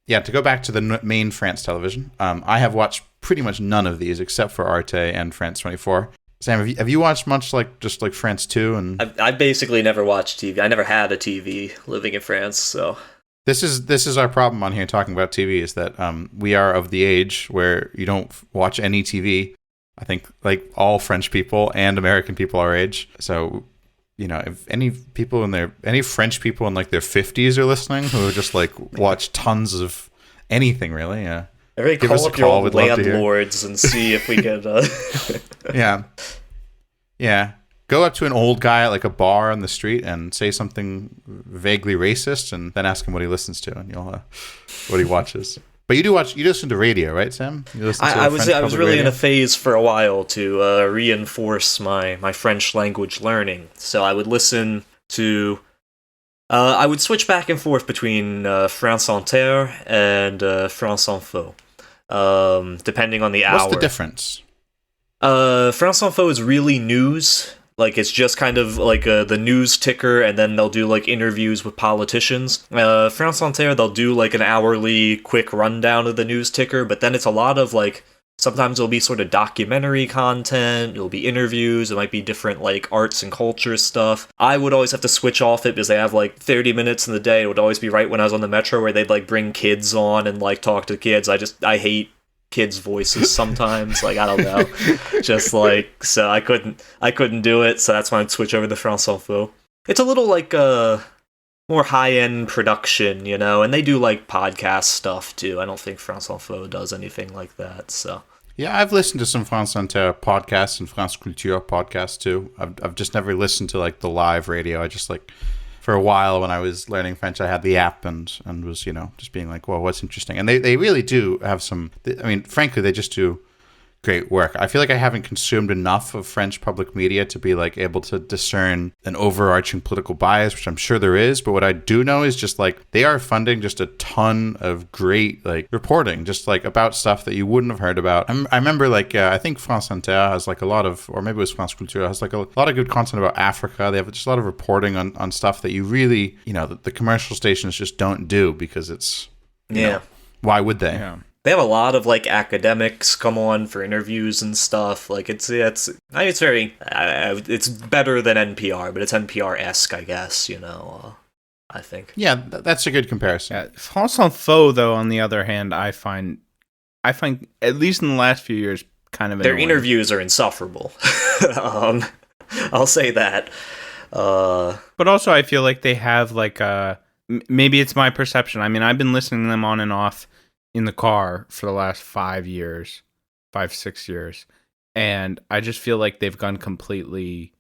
[SPEAKER 1] Yeah, to go back to the main France television, I have watched pretty much none of these except for Arte and France 24. Sam, have you watched much just like France 2? And
[SPEAKER 3] I basically never watched TV. I never had a TV living in France, so...
[SPEAKER 1] This is our problem on here talking about TV is that we are of the age where you don't watch any TV. I think like all French people and American people our age. So, if any French people in like their 50s are listening who just like watch tons of anything really,
[SPEAKER 3] Everybody
[SPEAKER 1] give
[SPEAKER 3] call
[SPEAKER 1] us a
[SPEAKER 3] up your
[SPEAKER 1] call.
[SPEAKER 3] old
[SPEAKER 1] We'd love to hear.
[SPEAKER 3] landlords and see if we can...
[SPEAKER 1] Yeah. Go up to an old guy at like a bar on the street and say something vaguely racist, and then ask him what he listens to, and you'll what he watches. But you listen to radio, right, Sam? You listen to
[SPEAKER 3] I was
[SPEAKER 1] French
[SPEAKER 3] really
[SPEAKER 1] public
[SPEAKER 3] in a
[SPEAKER 1] radio?
[SPEAKER 3] phase for a while to reinforce my French language learning. So I would listen to. I would switch back and forth between France Inter and France Info, depending on the hour.
[SPEAKER 1] What's the difference?
[SPEAKER 3] France Info is really news. Like, it's just kind of like the news ticker, and then they'll do like interviews with politicians. France Inter, they'll do like an hourly quick rundown of the news ticker, but then it's a lot of like, sometimes it'll be sort of documentary content, it'll be interviews, it might be different like arts and culture stuff. I would always have to switch off it because they have like 30 minutes in the day. It would always be right when I was on the metro where they'd like bring kids on and like talk to kids. I hate kids' voices sometimes. Like, I don't know. Just like, so I couldn't do it, so that's why I'd switch over to France Info. It's a little like more high-end production, you know, and they do like podcast stuff too. I don't think France Info does anything like that, so.
[SPEAKER 1] Yeah, I've listened to some France Inter podcasts and France Culture podcasts too. I've just never listened to like the live radio. I just like, for a while when I was learning French, I had the app and was, you know, just being like, well, what's interesting? And they really do have some, I mean, frankly, they just do great work. I feel like I haven't consumed enough of French public media to be like able to discern an overarching political bias, which I'm sure there is. But what I do know is just like they are funding just a ton of great like reporting, just like about stuff that you wouldn't have heard about. I remember like I think France Inter has like a lot of, or maybe it was France Culture, has like a lot of good content about Africa. They have just a lot of reporting on stuff that you really, you know, the commercial stations just don't do because it's, you know, why would they?
[SPEAKER 2] Yeah.
[SPEAKER 3] They have a lot of like academics come on for interviews and stuff. Like it's very it's better than NPR, but it's NPR-esque, I guess. You know, I think.
[SPEAKER 1] Yeah, that's a good comparison.
[SPEAKER 2] Yeah, France Info, though, on the other hand, I find at least in the last few years, kind of
[SPEAKER 3] their
[SPEAKER 2] annoying.
[SPEAKER 3] interviews are insufferable. I'll say that.
[SPEAKER 2] But also, I feel like they have like maybe it's my perception. I mean, I've been listening to them on and off in the car for the last 6 years, and I just feel like they've gone completely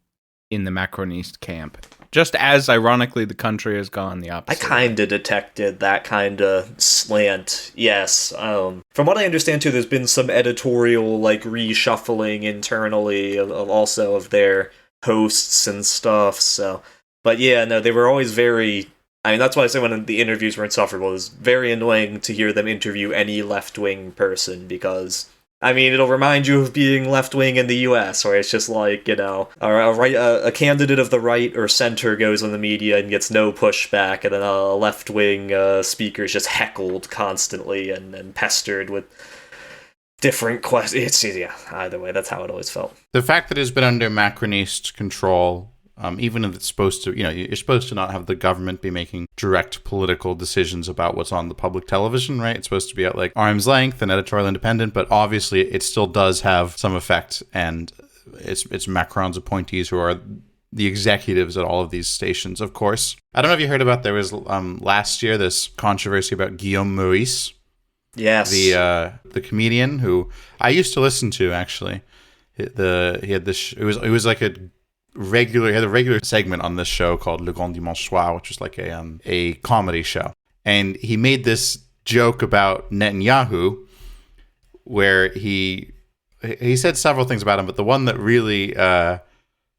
[SPEAKER 2] in the Macroniste camp, just as ironically the country has gone the
[SPEAKER 3] I
[SPEAKER 2] opposite.
[SPEAKER 3] kind of detected that kind of slant, yes. From what I understand too, there's been some editorial like reshuffling internally of their hosts and stuff, so. But yeah, no, they were always very, I mean, that's why I say when the interviews were insufferable, it was very annoying to hear them interview any left-wing person, because, I mean, it'll remind you of being left-wing in the US, where it's just like, you know, a candidate of the right or center goes on the media and gets no pushback, and then a left-wing speaker is just heckled constantly and pestered with different questions. Yeah, either way, that's how it always felt.
[SPEAKER 1] The fact that it's been under Macronist control, even if it's supposed to, you know, you're supposed to not have the government be making direct political decisions about what's on the public television, right? It's supposed to be at like arm's length and editorial independent, but obviously it still does have some effect, and it's Macron's appointees who are the executives at all of these stations, of course. I don't know if you heard about, there was last year this controversy about Guillaume Meurice.
[SPEAKER 3] Yes.
[SPEAKER 1] The comedian who I used to listen to, actually. He had this, it was like he had a regular segment on this show called Le Grand Dimanche Soir, which was like a comedy show. And he made this joke about Netanyahu, where he said several things about him, but the one that really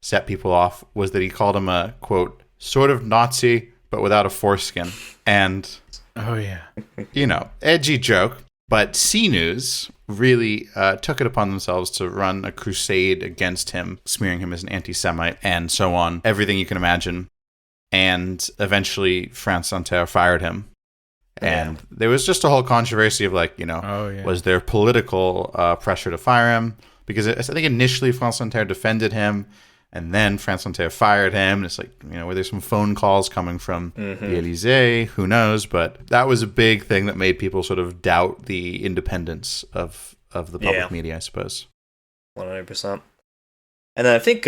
[SPEAKER 1] set people off was that he called him a, quote, sort of Nazi, but without a foreskin. And,
[SPEAKER 2] Oh yeah,
[SPEAKER 1] you know, edgy joke. But C News really took it upon themselves to run a crusade against him, smearing him as an anti-Semite and so on, everything you can imagine. And eventually France Inter fired him. And there was just a whole controversy of like, you know, was there political pressure to fire him? Because I think initially France Inter defended him, and then France Inter fired him. And it's like, you know, were there some phone calls coming from the Élysée? Who knows? But that was a big thing that made people sort of doubt the independence of the public media, I suppose.
[SPEAKER 3] 100%. And then I think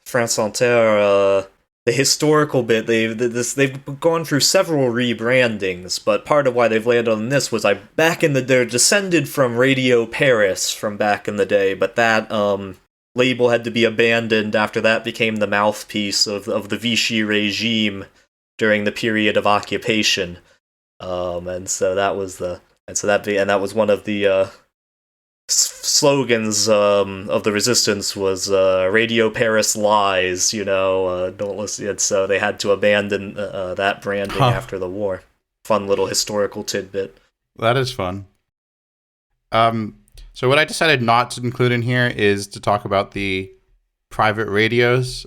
[SPEAKER 3] France Inter, the historical bit, they've gone through several rebrandings, but part of why they've landed on this was they're descended from Radio Paris from back in the day, but that label had to be abandoned after that became the mouthpiece of the Vichy regime during the period of occupation. And so that was And so that was one of the slogans of the resistance was Radio Paris lies, don't listen. And so they had to abandon that branding after the war. Fun little historical tidbit.
[SPEAKER 1] That is fun. So what I decided not to include in here is to talk about the private radios,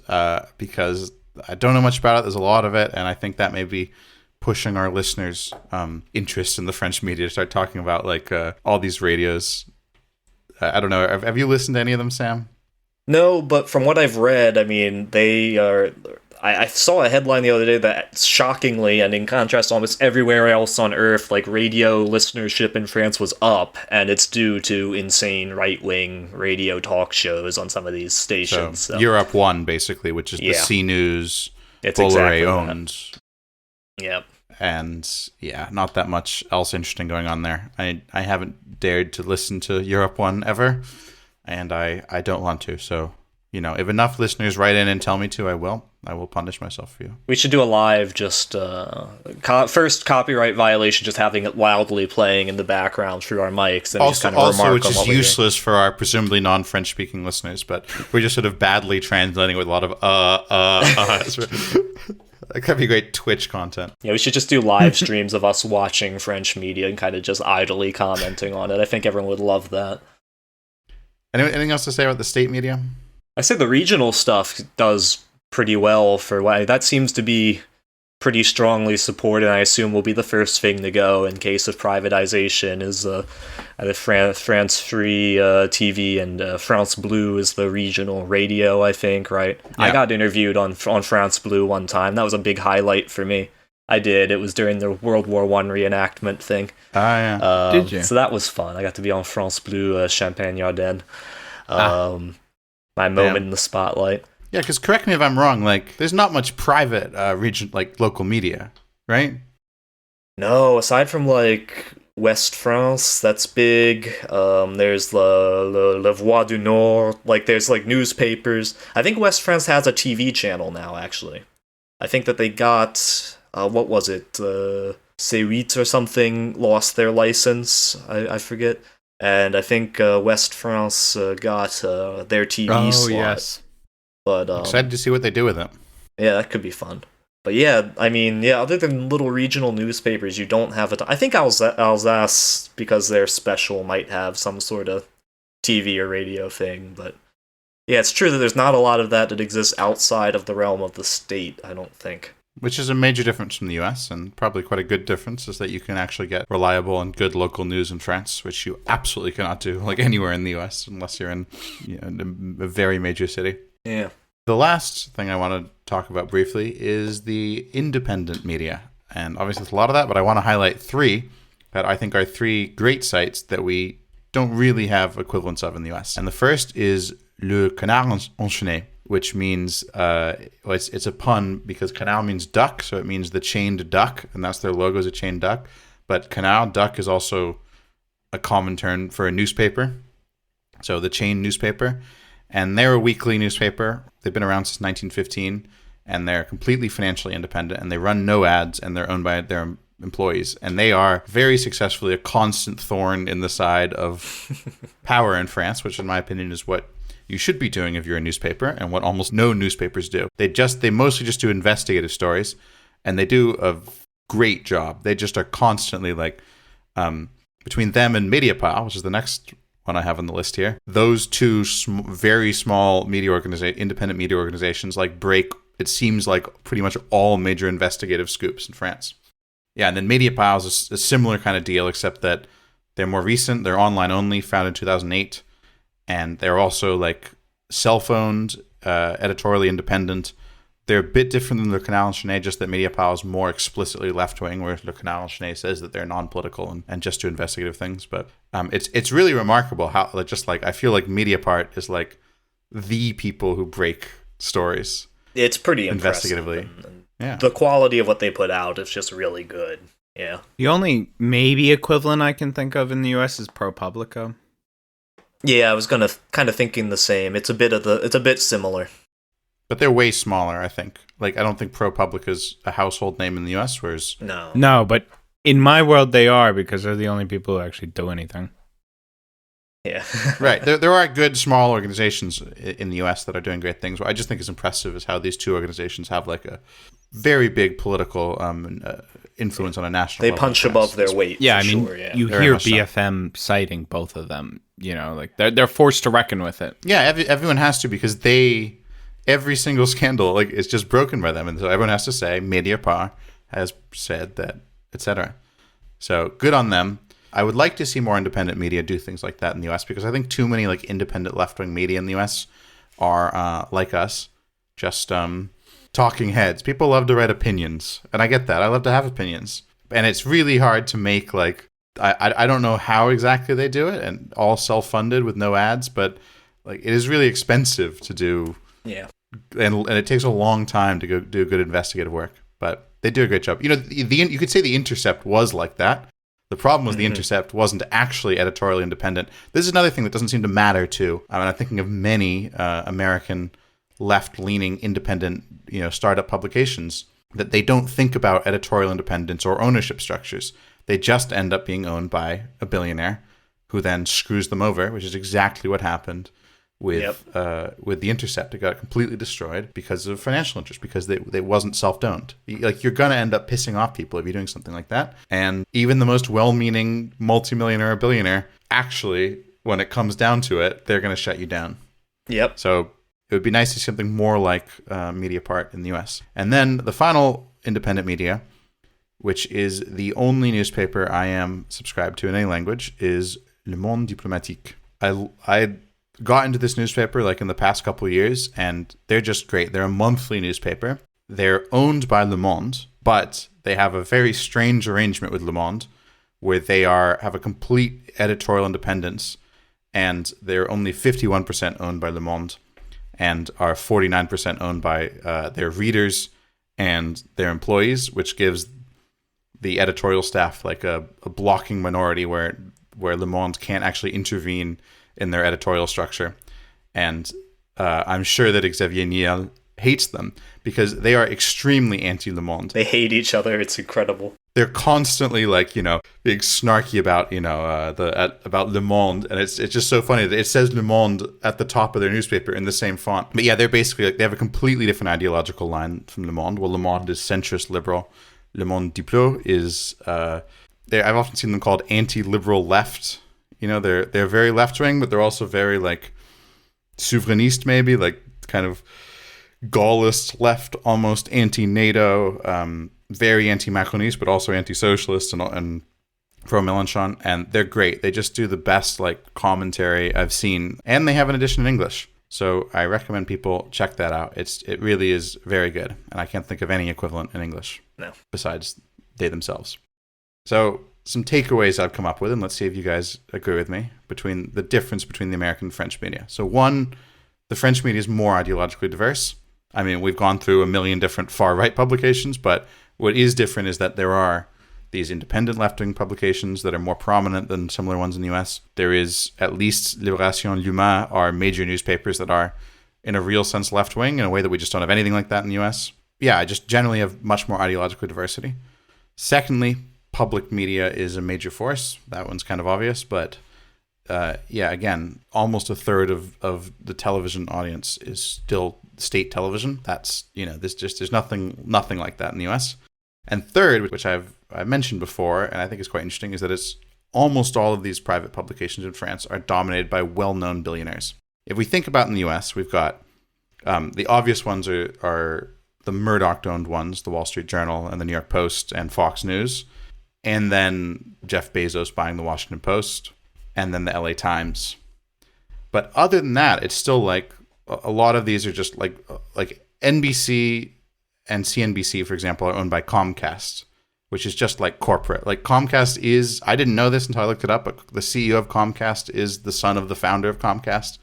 [SPEAKER 1] because I don't know much about it. There's a lot of it, and I think that may be pushing our listeners' interest in the French media to start talking about all these radios. I don't know. Have you listened to any of them, Sam?
[SPEAKER 3] No, but from what I've read, I mean, they are... I saw a headline the other day that, shockingly, and in contrast to almost everywhere else on Earth, radio listenership in France was up, and it's due to insane right-wing radio talk shows on some of these stations.
[SPEAKER 1] So Europe 1, basically, which is the C News, Bolloré
[SPEAKER 3] exactly
[SPEAKER 1] owned.
[SPEAKER 3] Yep.
[SPEAKER 1] And yeah, not that much else interesting going on there. I haven't dared to listen to Europe 1 ever, and I don't want to. So, if enough listeners write in and tell me to, I will punish myself for you.
[SPEAKER 3] We should do a live, just first copyright violation, just having it loudly playing in the background through our mics, and
[SPEAKER 1] also,
[SPEAKER 3] just kind of remark
[SPEAKER 1] which
[SPEAKER 3] on
[SPEAKER 1] is
[SPEAKER 3] what we're
[SPEAKER 1] useless for our presumably non-French speaking listeners, but we're just sort of badly translating with a lot of That could be great Twitch content.
[SPEAKER 3] Yeah, we should just do live streams of us watching French media and kind of just idly commenting on it. I think everyone would love that.
[SPEAKER 1] Anything else to say about the state media?
[SPEAKER 3] I say the regional stuff does pretty well for why that seems to be pretty strongly supported. I assume will be the first thing to go in case of privatization is the France Free TV, and France Bleu is the regional radio, I think, right? Yeah. I got interviewed on France Bleu one time. That was a big highlight for me. I did. It was during the World War I reenactment thing.
[SPEAKER 1] Yeah.
[SPEAKER 2] Did you?
[SPEAKER 3] So that was fun. I got to be on France Bleu, Champagne-Ardenne. My moment in the spotlight.
[SPEAKER 1] Yeah, because correct me if I'm wrong, there's not much private region, local media, right?
[SPEAKER 3] No, aside from, West France, that's big. There's La Voix du Nord. There's, newspapers. I think West France has a TV channel now, actually. I think that they got, what was it? C8 or something lost their license. I forget. And I think West France got their TV slot.
[SPEAKER 2] Yes.
[SPEAKER 3] But
[SPEAKER 1] excited to see what they do with it.
[SPEAKER 3] Yeah, that could be fun. But yeah, I mean, other than little regional newspapers, you don't have I think Alsace, because they're special, might have some sort of TV or radio thing. But yeah, it's true that there's not a lot of that exists outside of the realm of the state, I don't think.
[SPEAKER 1] Which is a major difference from the US, and probably quite a good difference, is that you can actually get reliable and good local news in France, which you absolutely cannot do anywhere in the US unless you're in a very major city.
[SPEAKER 3] Yeah.
[SPEAKER 1] The last thing I want to talk about briefly is the independent media. And obviously there's a lot of that, but I want to highlight three that I think are three great sites that we don't really have equivalents of in the US. And the first is Le Canard Enchaîné, which means, it's a pun because canard means duck, so it means the chained duck, and that's their logo, is a chained duck. But canard, duck, is also a common term for a newspaper. So the chain newspaper. And they're a weekly newspaper. They've been around since 1915, and they're completely financially independent, and they run no ads, and they're owned by their employees. And they are very successfully a constant thorn in the side of power in France, which in my opinion is what you should be doing if you're a newspaper, and what almost no newspapers do. They mostly just do investigative stories, and they do a great job. They just are constantly between them and Mediapart, which is the next one I have on the list here. Those two very small independent media organizations break, it seems pretty much all major investigative scoops in France. Yeah, and then Mediapart is a similar kind of deal, except that they're more recent. They're online only, founded in 2008, and they're also self-owned, editorially independent. They're a bit different than Le Canard Enchaîné, just that Mediapart is more explicitly left-wing, whereas Le Canard Enchaîné says that they're non-political and just do investigative things. But it's really remarkable how I feel like Mediapart is the people who break stories.
[SPEAKER 3] It's pretty impressive.
[SPEAKER 1] Investigatively. Yeah.
[SPEAKER 3] The quality of what they put out is just really good. Yeah.
[SPEAKER 2] The only maybe equivalent I can think of in the US is ProPublica.
[SPEAKER 3] Yeah, I was kind of thinking the same. It's a bit similar.
[SPEAKER 1] But they're way smaller, I think. I don't think ProPublica is a household name in the US, whereas...
[SPEAKER 2] No, but In my world, they are, because they're the only people who actually do anything.
[SPEAKER 3] Yeah.
[SPEAKER 1] Right. There are good small organizations in the U.S. that are doing great things. What I just think is impressive is how these two organizations have like a very big political influence on a national
[SPEAKER 3] They
[SPEAKER 1] level.
[SPEAKER 3] punch above their weight.
[SPEAKER 2] Yeah,
[SPEAKER 3] for
[SPEAKER 2] I mean,
[SPEAKER 3] sure, yeah.
[SPEAKER 2] you
[SPEAKER 1] Very
[SPEAKER 2] hear
[SPEAKER 1] much so.
[SPEAKER 2] BFM citing both of them. You know, like they're forced to reckon with it.
[SPEAKER 1] Yeah, everyone has to, because every single scandal like is just broken by them, and so everyone has to say Mediapart has said that, etc. So good on them. I would like to see more independent media do things like that in the U.S. because I think too many like independent left-wing media in the U.S. are like us, just talking heads. People love to write opinions, and I get that. I love to have opinions, and it's really hard to make like I don't know how exactly they do it, and all self-funded with no ads, but like it is really expensive to do.
[SPEAKER 3] Yeah.
[SPEAKER 1] And it takes a long time to go do good investigative work, but they do a great job. You know, you could say The Intercept was like that. The problem was The Intercept wasn't actually editorially independent. This is another thing that doesn't seem to matter too. I mean, I'm thinking of many American left-leaning independent, startup publications that they don't think about editorial independence or ownership structures. They just end up being owned by a billionaire who then screws them over, which is exactly what happened with The Intercept. It got completely destroyed because of financial interest, because they wasn't self-owned. Like, you're gonna end up pissing off people if you're doing something like that. And even the most well-meaning multimillionaire or billionaire, actually, when it comes down to it, they're gonna shut you down.
[SPEAKER 3] Yep.
[SPEAKER 1] So it would be nice to see something more like Mediapart in the US. And then the final independent media, which is the only newspaper I am subscribed to in any language, is Le Monde Diplomatique. I got into this newspaper like in the past couple of years, and they're just great. They're a monthly newspaper. They're owned by Le Monde, but they have a very strange arrangement with Le Monde where they have a complete editorial independence, and they're only 51% owned by Le Monde and are 49% owned by their readers and their employees, which gives the editorial staff like a blocking minority where Le Monde can't actually intervene in their editorial structure. And I'm sure that Xavier Niel hates them because they are extremely anti-Le Monde.
[SPEAKER 3] They hate each other. It's incredible.
[SPEAKER 1] They're constantly like, being snarky about, about Le Monde. And it's just so funny that it says Le Monde at the top of their newspaper in the same font. But yeah, they're basically like, they have a completely different ideological line from Le Monde. Well, Le Monde is centrist liberal. Le Monde Diplo is, I've often seen them called anti-liberal left. They're very left-wing, but they're also very like souverainiste, maybe like kind of Gaullist left, almost anti-NATO, very anti-Macroniste, but also anti-socialist and pro-Mélenchon. And they're great. They just do the best like commentary I've seen, and they have an edition in English. So I recommend people check that out. It really is very good, and I can't think of any equivalent in English besides they themselves. So some takeaways I've come up with, and let's see if you guys agree with me, between the difference between the American and French media. So one, the French media is more ideologically diverse. I mean, we've gone through a million different far-right publications, but what is different is that there are these independent left-wing publications that are more prominent than similar ones in the US. There is at least Libération and L'Humain are major newspapers that are, in a real sense, left-wing in a way that we just don't have anything like that in the US. Yeah, I just generally have much more ideological diversity. Secondly, public media is a major force. That one's kind of obvious, but again, almost a third of the television audience is still state television. That's, there's nothing like that in the US. And third, which I've mentioned before, and I think is quite interesting, is that it's almost all of these private publications in France are dominated by well-known billionaires. If we think about in the US, we've got the obvious ones are the Murdoch-owned ones, the Wall Street Journal and the New York Post and Fox News, and then Jeff Bezos buying the Washington Post, and then the LA Times. But other than that, it's still like a lot of these are just like NBC and CNBC, for example, are owned by Comcast, which is just like corporate. Like Comcast is, I didn't know this until I looked it up, but the CEO of Comcast is the son of the founder of Comcast.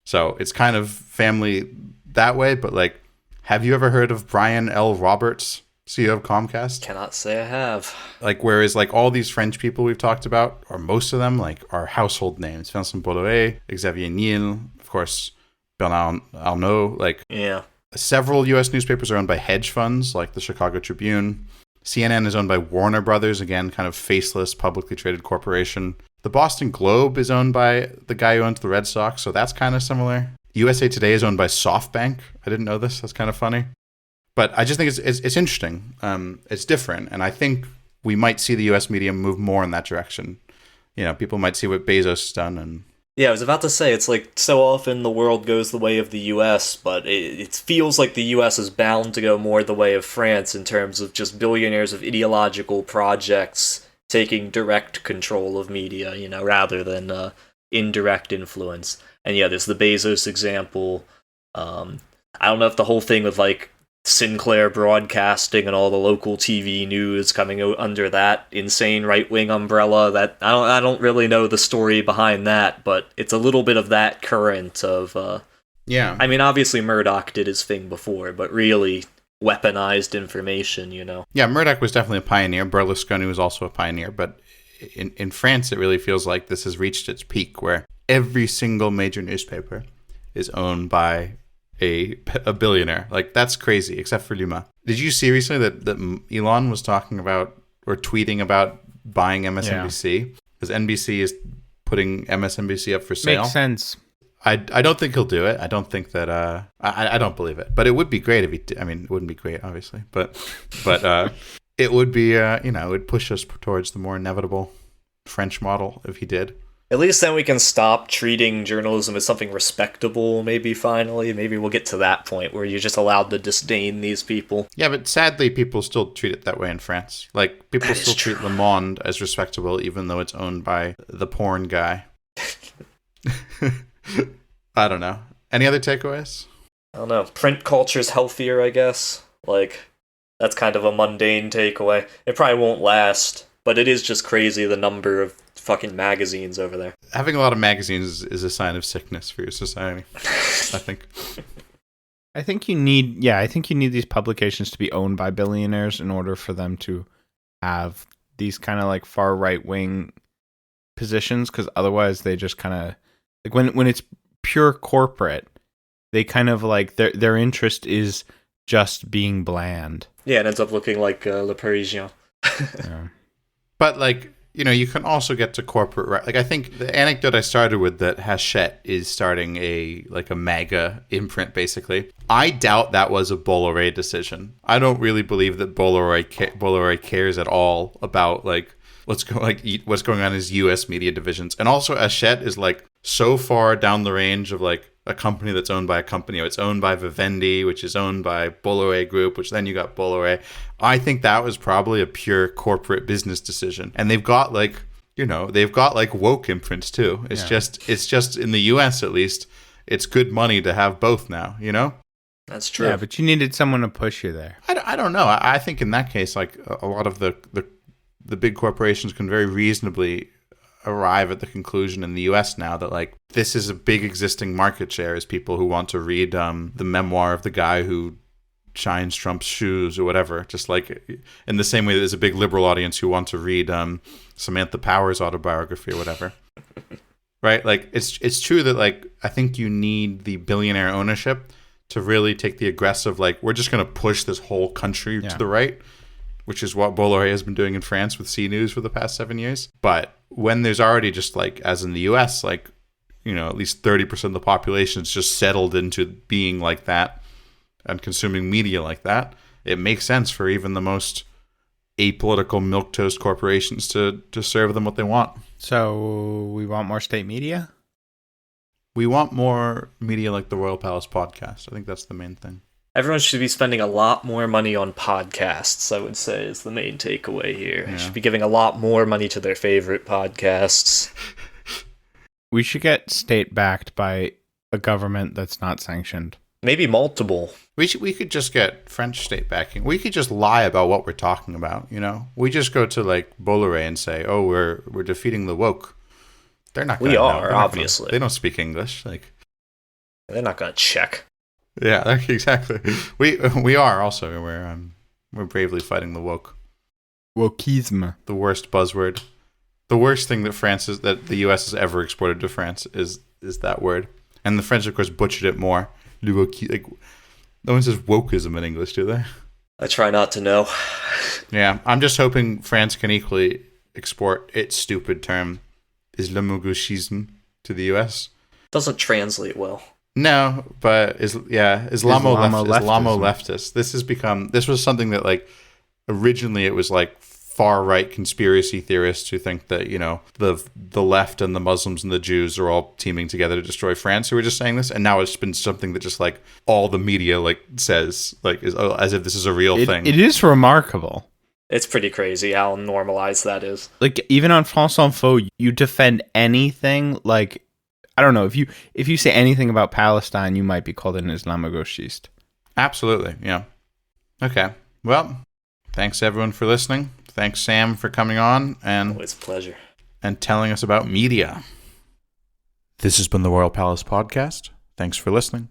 [SPEAKER 1] So it's kind of family that way, but like, have you ever heard of Brian L. Roberts, CEO of Comcast?
[SPEAKER 3] Cannot say I have.
[SPEAKER 1] Like, whereas like all these French people we've talked about, or most of them, like are household names. Vincent Bolloré, Xavier Niel, of course, Bernard Arnault, like
[SPEAKER 3] yeah.
[SPEAKER 1] Several U.S. newspapers are owned by hedge funds, like the Chicago Tribune. CNN is owned by Warner Brothers, again, kind of faceless, publicly traded corporation. The Boston Globe is owned by the guy who owns the Red Sox, so that's kind of similar. USA Today is owned by SoftBank. I didn't know this. That's kind of funny. But I just think it's interesting. It's different, and I think we might see the U.S. media move more in that direction. You know, people might see what Bezos has done. And
[SPEAKER 3] yeah, I was about to say, it's like so often the world goes the way of the U.S., but it feels like the U.S. is bound to go more the way of France in terms of just billionaires of ideological projects taking direct control of media, you know, rather than indirect influence. And yeah, there's the Bezos example. I don't know if the whole thing with like Sinclair Broadcasting and all the local TV news coming out under that insane right-wing umbrella, that I don't really know the story behind that, but it's a little bit of that current of
[SPEAKER 1] yeah.
[SPEAKER 3] I mean, obviously Murdoch did his thing before, but really weaponized information, you know.
[SPEAKER 1] Yeah, Murdoch was definitely a pioneer. Berlusconi was also a pioneer, but in France it really feels like this has reached its peak where every single major newspaper is owned by a billionaire. Like, that's crazy, except for Luma. Did you see recently that Elon was talking about or tweeting about buying MSNBC? Because NBC is putting MSNBC up for sale.
[SPEAKER 2] Makes sense.
[SPEAKER 1] I don't think he'll do it. I don't think that I don't believe it. But it would be great if he did. I mean, it wouldn't be great, obviously, but it would be it would push us towards the more inevitable French model if he did.
[SPEAKER 3] At least then we can stop treating journalism as something respectable, maybe finally. Maybe we'll get to that point where you're just allowed to disdain these people.
[SPEAKER 1] Yeah, but sadly, people still treat it that way in France. Like, people still treat Le Monde as respectable, even though it's owned by the porn guy. I don't know. Any other takeaways?
[SPEAKER 3] I don't know. Print culture's healthier, I guess. Like, that's kind of a mundane takeaway. It probably won't last, but it is just crazy the number of fucking magazines over there.
[SPEAKER 1] Having a lot of magazines is a sign of sickness for your society, I think.
[SPEAKER 2] I think you need these publications to be owned by billionaires in order for them to have these kind of like far right wing positions, because otherwise they just kind of like when it's pure corporate, they kind of like their interest is just being bland.
[SPEAKER 3] Yeah, it ends up looking like Le Parisien.
[SPEAKER 2] Yeah.
[SPEAKER 1] But like, you know, you can also get to corporate right. Like, I think the anecdote I started with, that Hachette is starting a MAGA imprint, basically. I doubt that was a Bolloré decision. I don't really believe that Bolloré cares at all about like what's going on in his U.S. media divisions. And also, Hachette is like so far down the range of like a company that's owned by a company. It's owned by Vivendi, which is owned by Bolloré Group, which then you got Bolloré. I think that was probably a pure corporate business decision. And they've got like woke imprints too. It's just in the US at least, it's good money to have both now, you know?
[SPEAKER 3] That's true.
[SPEAKER 2] Yeah, but you needed someone to push you there.
[SPEAKER 1] I don't know. I think in that case, like a lot of the big corporations can very reasonably arrive at the conclusion in the US now that like this is a big existing market share, is people who want to read the memoir of the guy who shines Trump's shoes or whatever, just like in the same way that there's a big liberal audience who want to read Samantha Power's autobiography or whatever. Right? Like it's true that like I think you need the billionaire ownership to really take the aggressive, like, we're just going to push this whole country to the right, which is what Bolloré has been doing in France with C News for the past 7 years. But when there's already just like, as in the US, like, you know, at least 30% of the population is just settled into being like that and consuming media like that, it makes sense for even the most apolitical milquetoast corporations to serve them what they want.
[SPEAKER 2] So we want more state media?
[SPEAKER 1] We want more media like the Royal Palace podcast. I think that's the main thing.
[SPEAKER 3] Everyone should be spending a lot more money on podcasts, I would say, is the main takeaway here.
[SPEAKER 1] Yeah.
[SPEAKER 3] They should be giving a lot more money to their favorite podcasts.
[SPEAKER 2] We should get state backed by a government that's not sanctioned.
[SPEAKER 3] Maybe multiple.
[SPEAKER 1] We could just get French state backing. We could just lie about what we're talking about, you know? We just go to like Bolloré and say, "Oh, we're defeating the woke." They're not gonna know.
[SPEAKER 3] Obviously.
[SPEAKER 1] They don't speak English. Like,
[SPEAKER 3] they're not going to check.
[SPEAKER 1] Yeah, exactly. We are also. We're bravely fighting the woke.
[SPEAKER 2] Wokeism.
[SPEAKER 1] The worst buzzword. The worst thing that the US has ever exported to France is that word. And the French, of course, butchered it more. Like, no one says wokeism in English, do they?
[SPEAKER 3] I try not to know.
[SPEAKER 1] Yeah, I'm just hoping France can equally export its stupid term Islamo-gauchisme to the U.S.
[SPEAKER 3] Doesn't translate well.
[SPEAKER 1] No, but Islamo-leftist. This was something that, like, originally it was like far-right conspiracy theorists who think that, you know, the left and the Muslims and the Jews are all teaming together to destroy France who were just saying this, and now it's been something that just, like, all the media, like, says, like, as if this is a real thing.
[SPEAKER 2] It is remarkable.
[SPEAKER 3] It's pretty crazy how normalized that is.
[SPEAKER 2] Like, even on France Info, you defend anything, like, I don't know, if you say anything about Palestine, you might be called an Islamo-gauchiste.
[SPEAKER 1] Absolutely, yeah. Okay, well, thanks everyone for listening. Thanks, Sam, for coming on
[SPEAKER 3] Always a pleasure.
[SPEAKER 1] And telling us about media. This has been the Royal Palace Podcast. Thanks for listening.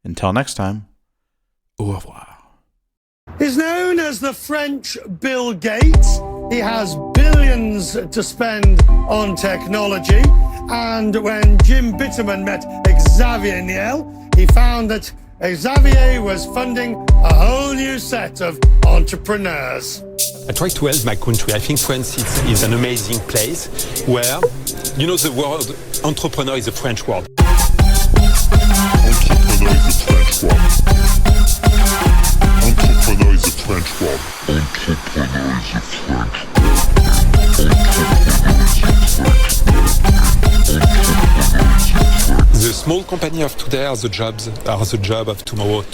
[SPEAKER 1] Until next time, au revoir.
[SPEAKER 8] He's known as the French Bill Gates. He has billions to spend on technology. And when Jim Bitterman met Xavier Niel, he found that Xavier was funding a whole new set of entrepreneurs.
[SPEAKER 9] I try to help my country. I think France is an amazing place where, you know, the word entrepreneur is a French word.
[SPEAKER 4] Entrepreneur is a French word. Entrepreneur is a French word. Entrepreneur is a French word.
[SPEAKER 9] The small company of today are the job of tomorrow.